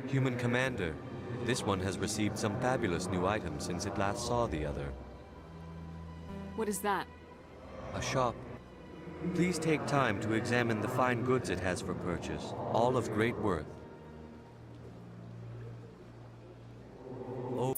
Human Commander, this one has received some fabulous new items since it last saw the other. What is that? A shop. Please take time to examine the fine goods it has for purchase, all of great worth. Oh.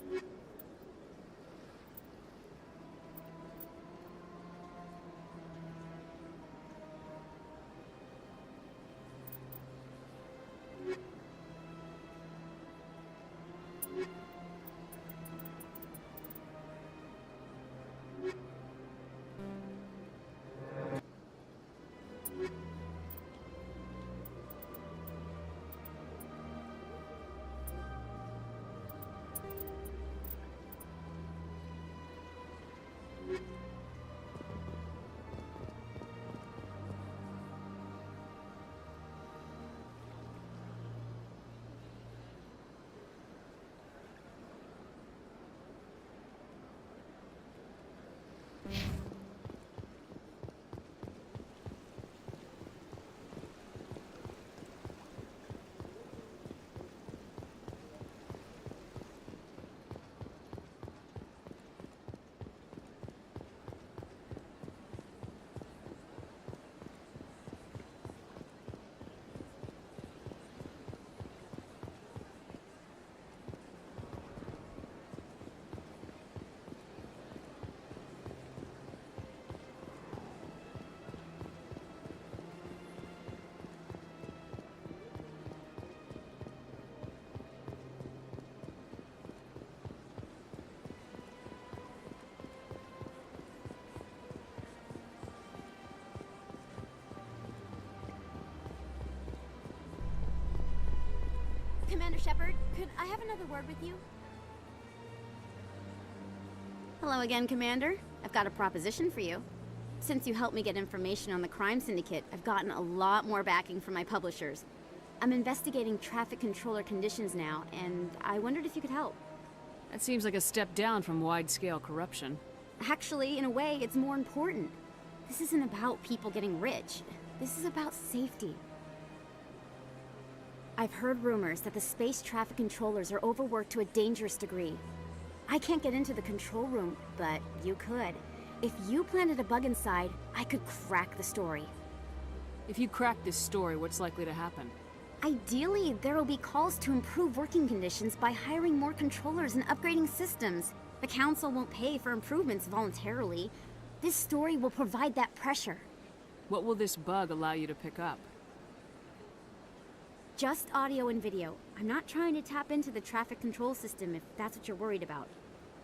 Commander Shepard, could I have another word with you? Hello again, Commander. I've got a proposition for you. Since you helped me get information on the crime syndicate, I've gotten a lot more backing from my publishers. I'm investigating traffic controller conditions now, and I wondered if you could help. That seems like a step down from wide-scale corruption. Actually, in a way, it's more important. This isn't about people getting rich. This is about safety. I've heard rumors that the space traffic controllers are overworked to a dangerous degree. I can't get into the control room, but you could. If you planted a bug inside, I could crack the story. If you crack this story, what's likely to happen? Ideally, there will be calls to improve working conditions by hiring more controllers and upgrading systems. The Council won't pay for improvements voluntarily. This story will provide that pressure. What will this bug allow you to pick up? Just audio and video. I'm not trying to tap into the traffic control system if that's what you're worried about.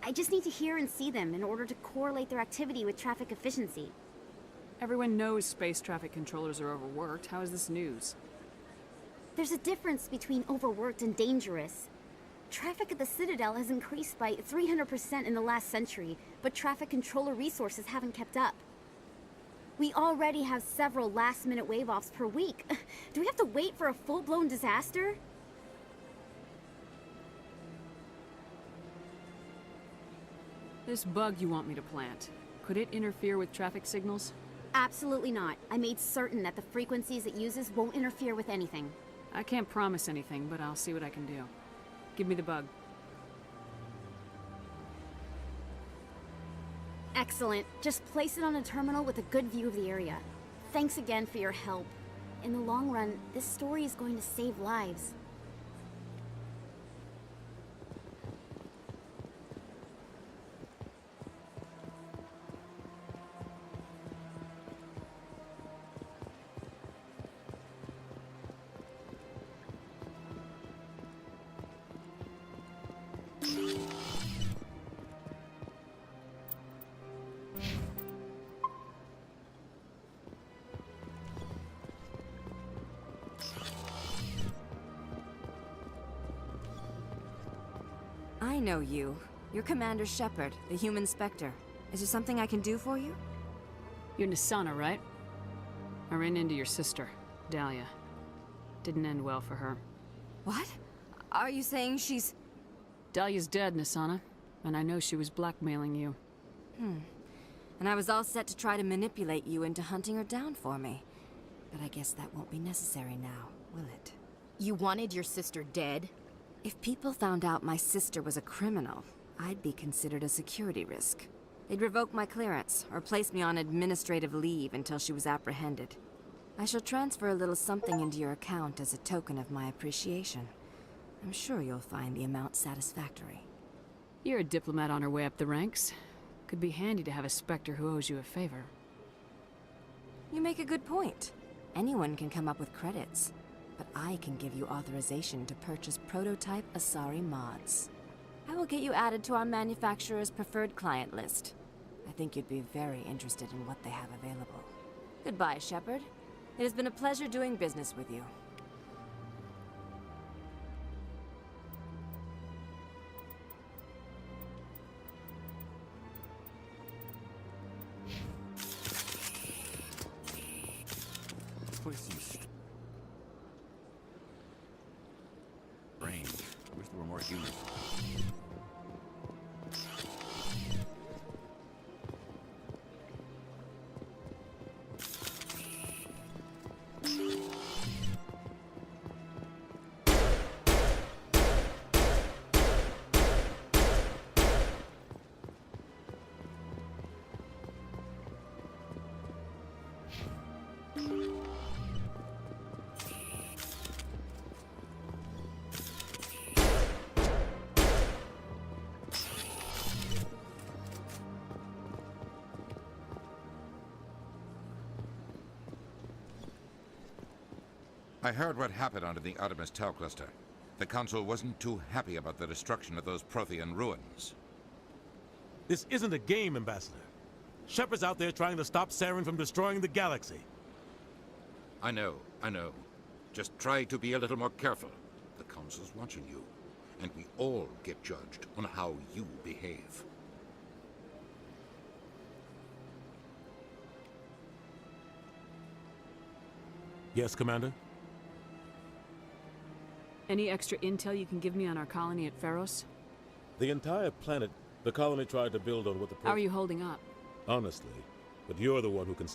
I just need to hear and see them in order to correlate their activity with traffic efficiency. Everyone knows space traffic controllers are overworked. How is this news? There's a difference between overworked and dangerous. Traffic at the Citadel has increased by 300% in the last century, but traffic controller resources haven't kept up. We already have several last-minute wave-offs per week. Do we have to wait for a full-blown disaster? This bug you want me to plant, could it interfere with traffic signals? Absolutely not. I made certain that the frequencies it uses won't interfere with anything. I can't promise anything, but I'll see what I can do. Give me the bug. Excellent. Just place it on a terminal with a good view of the area. Thanks again for your help. In the long run, this story is going to save lives. I know you. You're Commander Shepard, the human Spectre. Is there something I can do for you? You're Nisana, right? I ran into your sister, Dahlia. Didn't end well for her. What? Are you saying she's... Dahlia's dead, Nisana. And I know she was blackmailing you. And I was all set to try to manipulate you into hunting her down for me. But I guess that won't be necessary now, will it? You wanted your sister dead? If people found out my sister was a criminal, I'd be considered a security risk. They'd revoke my clearance, or place me on administrative leave until she was apprehended. I shall transfer a little something into your account as a token of my appreciation. I'm sure you'll find the amount satisfactory. You're a diplomat on her way up the ranks. Could be handy to have a Spectre who owes you a favor. You make a good point. Anyone can come up with credits. But I can give you authorization to purchase prototype Asari mods. I will get you added to our manufacturer's preferred client list. I think you'd be very interested in what they have available. Goodbye, Shepard. It has been a pleasure doing business with you. Brain. Wish there were more humans. I heard what happened under the Artemis Tau cluster. The Council wasn't too happy about the destruction of those Prothean ruins. This isn't a game, Ambassador. Shepard's out there trying to stop Saren from destroying the galaxy. I know. Just try to be a little more careful. The Council's watching you, and we all get judged on how you behave. Yes, Commander? Any extra intel you can give me on our colony at Pharos? The entire planet, the colony tried to build on what the... How are you holding up? Honestly, but you're the one who can...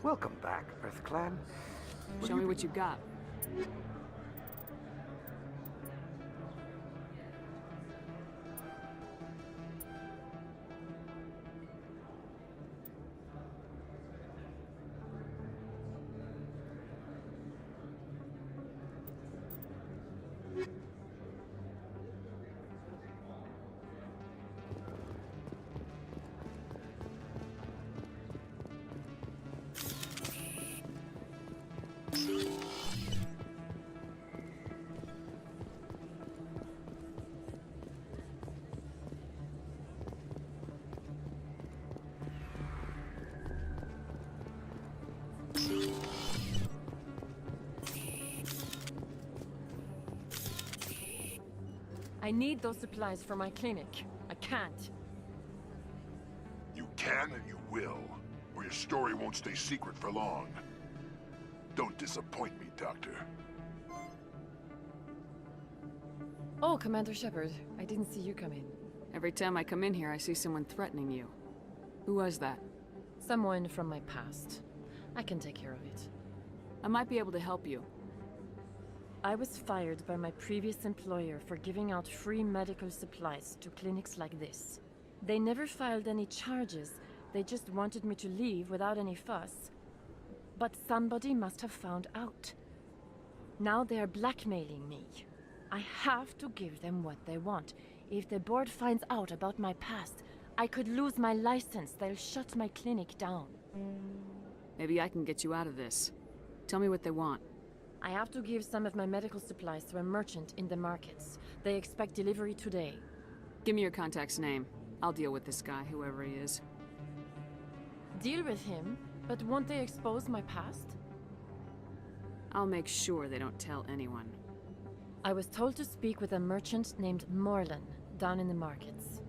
Welcome back, Earth Clan. Show me what you got. I need those supplies for my clinic. I can't. You can and you will, or your story won't stay secret for long. Don't disappoint me, Doctor. Oh, Commander Shepard. I didn't see you come in. Every time I come in here, I see someone threatening you. Who was that? Someone from my past. I can take care of it. I might be able to help you. I was fired by my previous employer for giving out free medical supplies to clinics like this. They never filed any charges. They just wanted me to leave without any fuss. But somebody must have found out. Now they are blackmailing me. I have to give them what they want. If the board finds out about my past, I could lose my license. They'll shut my clinic down. Maybe I can get you out of this. Tell me what they want. I have to give some of my medical supplies to a merchant in the markets. They expect delivery today. Give me your contact's name. I'll deal with this guy, whoever he is. Deal with him? But won't they expose my past? I'll make sure they don't tell anyone. I was told to speak with a merchant named Morlan down in the markets.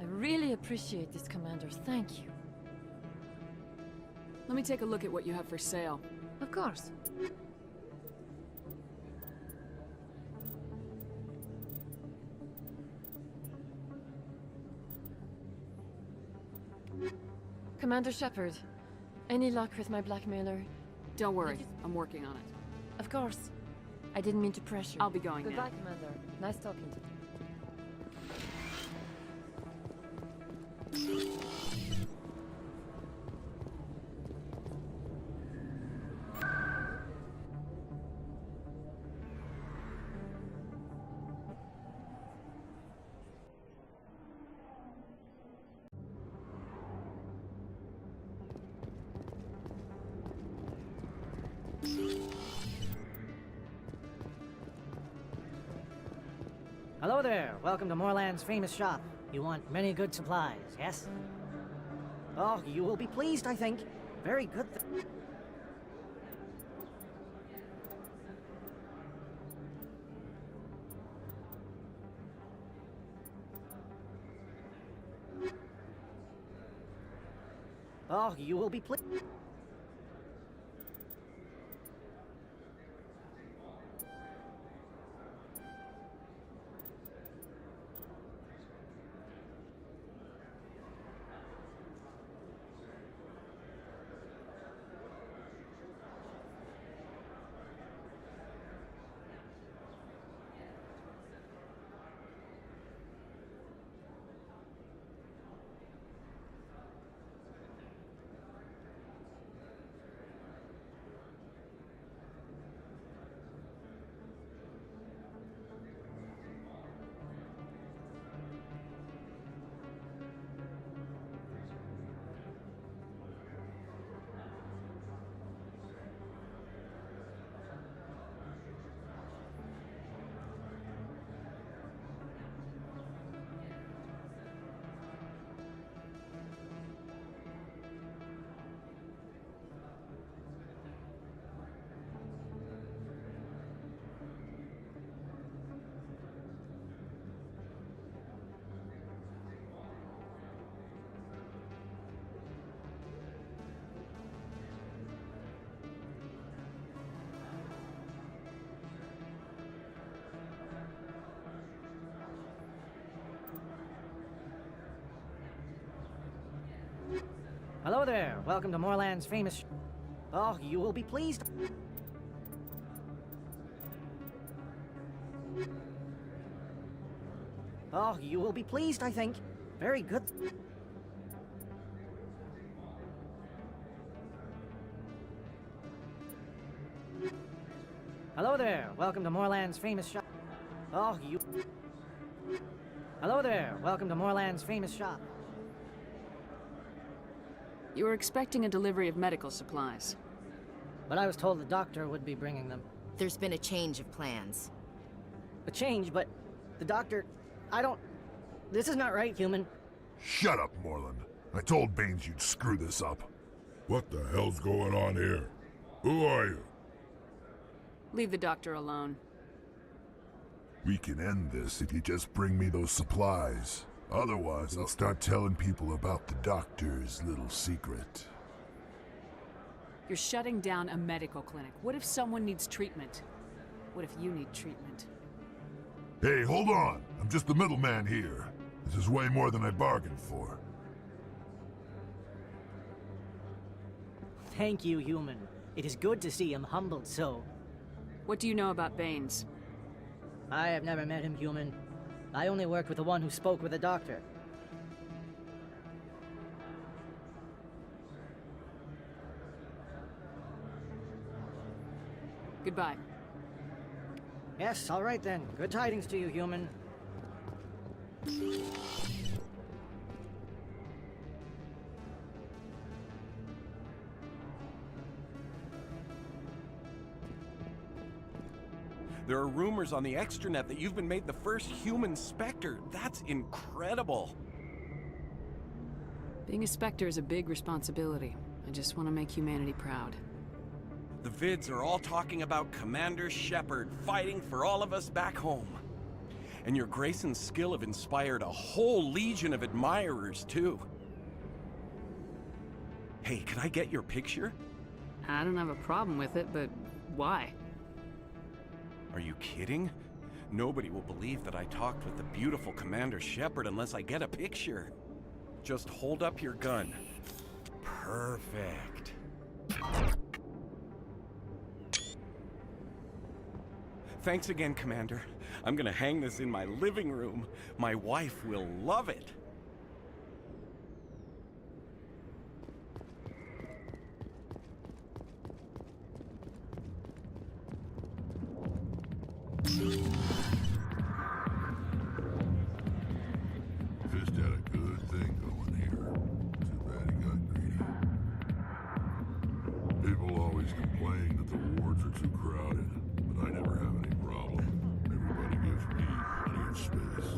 I really appreciate this, Commander. Thank you. Let me take a look at what you have for sale. Of course. Commander Shepard, any luck with my blackmailer? Don't worry, I'm working on it. Of course. I didn't mean to pressure. I'll be going Goodbye, now. Commander. Nice talking to you. Hello there. Welcome to Morland's famous shop. You want many good supplies, yes? Oh, you will be pleased, I think. Very good. Oh, you will be pleased. Hello there. Welcome to Moorland's famous... Oh, you will be pleased. Oh, you will be pleased, I think. Very good. Hello there. Welcome to Moorland's famous shop. Oh, you... Hello there. Welcome to Moorland's famous shop. You were expecting a delivery of medical supplies. But I was told the doctor would be bringing them. There's been a change of plans. A change, but the doctor... I don't... This is not right, human. Shut up, Moreland. I told Baines you'd screw this up. What the hell's going on here? Who are you? Leave the doctor alone. We can end this if you just bring me those supplies. Otherwise, I'll start telling people about the doctor's little secret. You're shutting down a medical clinic. What if someone needs treatment? What if you need treatment? Hey, hold on. I'm just the middleman here. This is way more than I bargained for. Thank you, human. It is good to see him humbled so. What do you know about Baines? I have never met him, human. I only worked with the one who spoke with the doctor. Goodbye. Yes, all right then. Good tidings to you, human. There are rumors on the extranet that you've been made the first human Spectre. That's incredible. Being a Spectre is a big responsibility. I just want to make humanity proud. The vids are all talking about Commander Shepard fighting for all of us back home. And your grace and skill have inspired a whole legion of admirers, too. Hey, can I get your picture? I don't have a problem with it, but why? Are you kidding? Nobody will believe that I talked with the beautiful Commander Shepard unless I get a picture. Just hold up your gun. Perfect. Thanks again, Commander. I'm gonna hang this in my living room. My wife will love it. Just had a good thing going here. Too bad he got greedy. People always complain that the wards are too crowded, but I never have any problem. Everybody gives me plenty of space.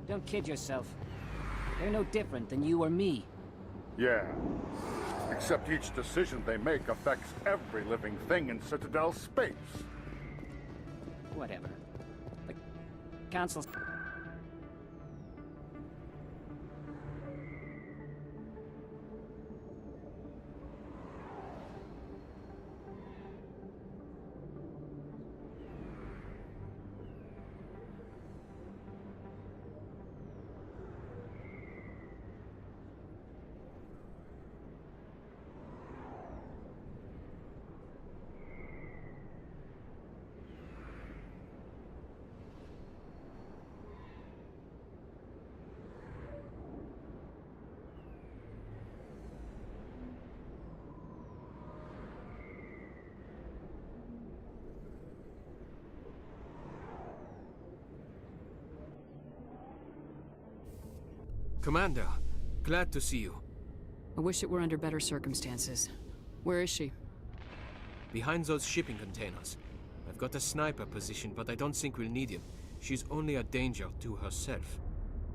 Don't kid yourself. They're no different than you or me. Yeah. Except each decision they make affects every living thing in Citadel space. Whatever. The Council's... Commander, glad to see you. I wish it were under better circumstances. Where is she? Behind those shipping containers. I've got a sniper position, but I don't think we'll need him. She's only a danger to herself.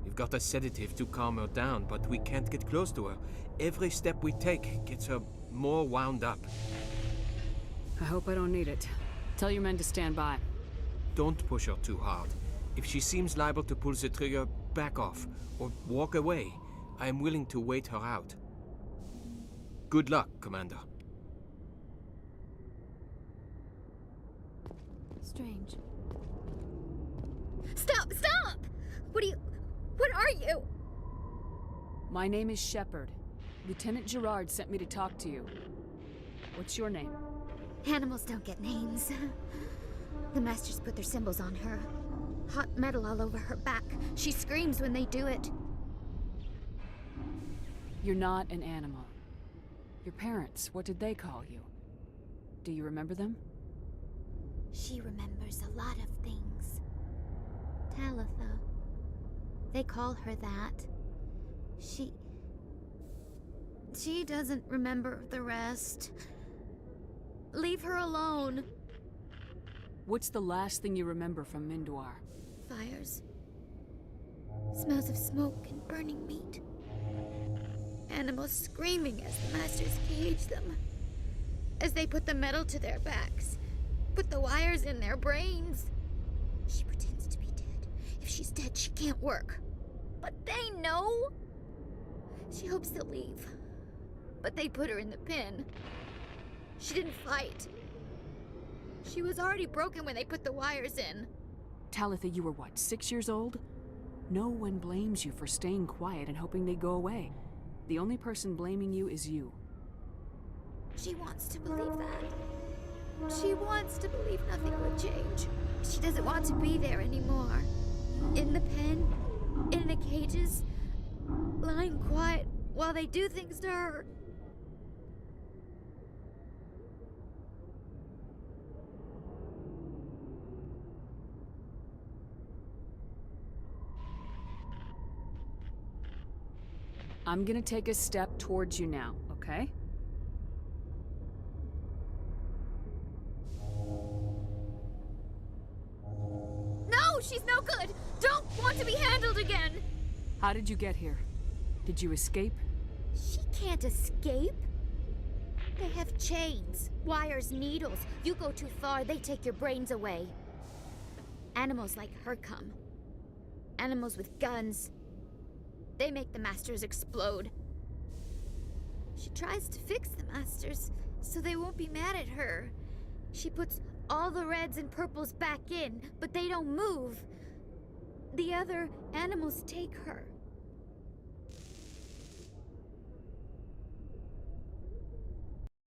We've got a sedative to calm her down, but we can't get close to her. Every step we take gets her more wound up. I hope I don't need it. Tell your men to stand by. Don't push her too hard. If she seems liable to pull the trigger, back off, or walk away. I am willing to wait her out. Good luck, Commander. Strange. Stop! Stop! What are you? My name is Shepard. Lieutenant Gerard sent me to talk to you. What's your name? Animals don't get names. The Masters put their symbols on her. Hot metal all over her back. She screams when they do it. You're not an animal. Your parents, what did they call you? Do you remember them? She remembers a lot of things. Talitha. They call her that. She doesn't remember the rest. Leave her alone. What's the last thing you remember from Mindoir? Fires. Smells of smoke and burning meat. Animals screaming as the Masters cage them. As they put the metal to their backs. Put the wires in their brains. She pretends to be dead. If she's dead, she can't work. But they know. She hopes to leave. But they put her in the pen. She didn't fight. She was already broken when they put the wires in. Talitha, you were what, 6 years old? No one blames you for staying quiet and hoping they'd go away. The only person blaming you is you. She wants to believe that. She wants to believe nothing would change. She doesn't want to be there anymore. In the pen, in the cages, lying quiet while they do things to her. I'm gonna take a step towards you now, okay? No, she's no good! Don't want to be handled again! How did you get here? Did you escape? She can't escape. They have chains, wires, needles. You go too far, they take your brains away. Animals like her come. Animals with guns. They make the Masters explode. She tries to fix the Masters so they won't be mad at her. She puts all the reds and purples back in, but they don't move. The other animals take her.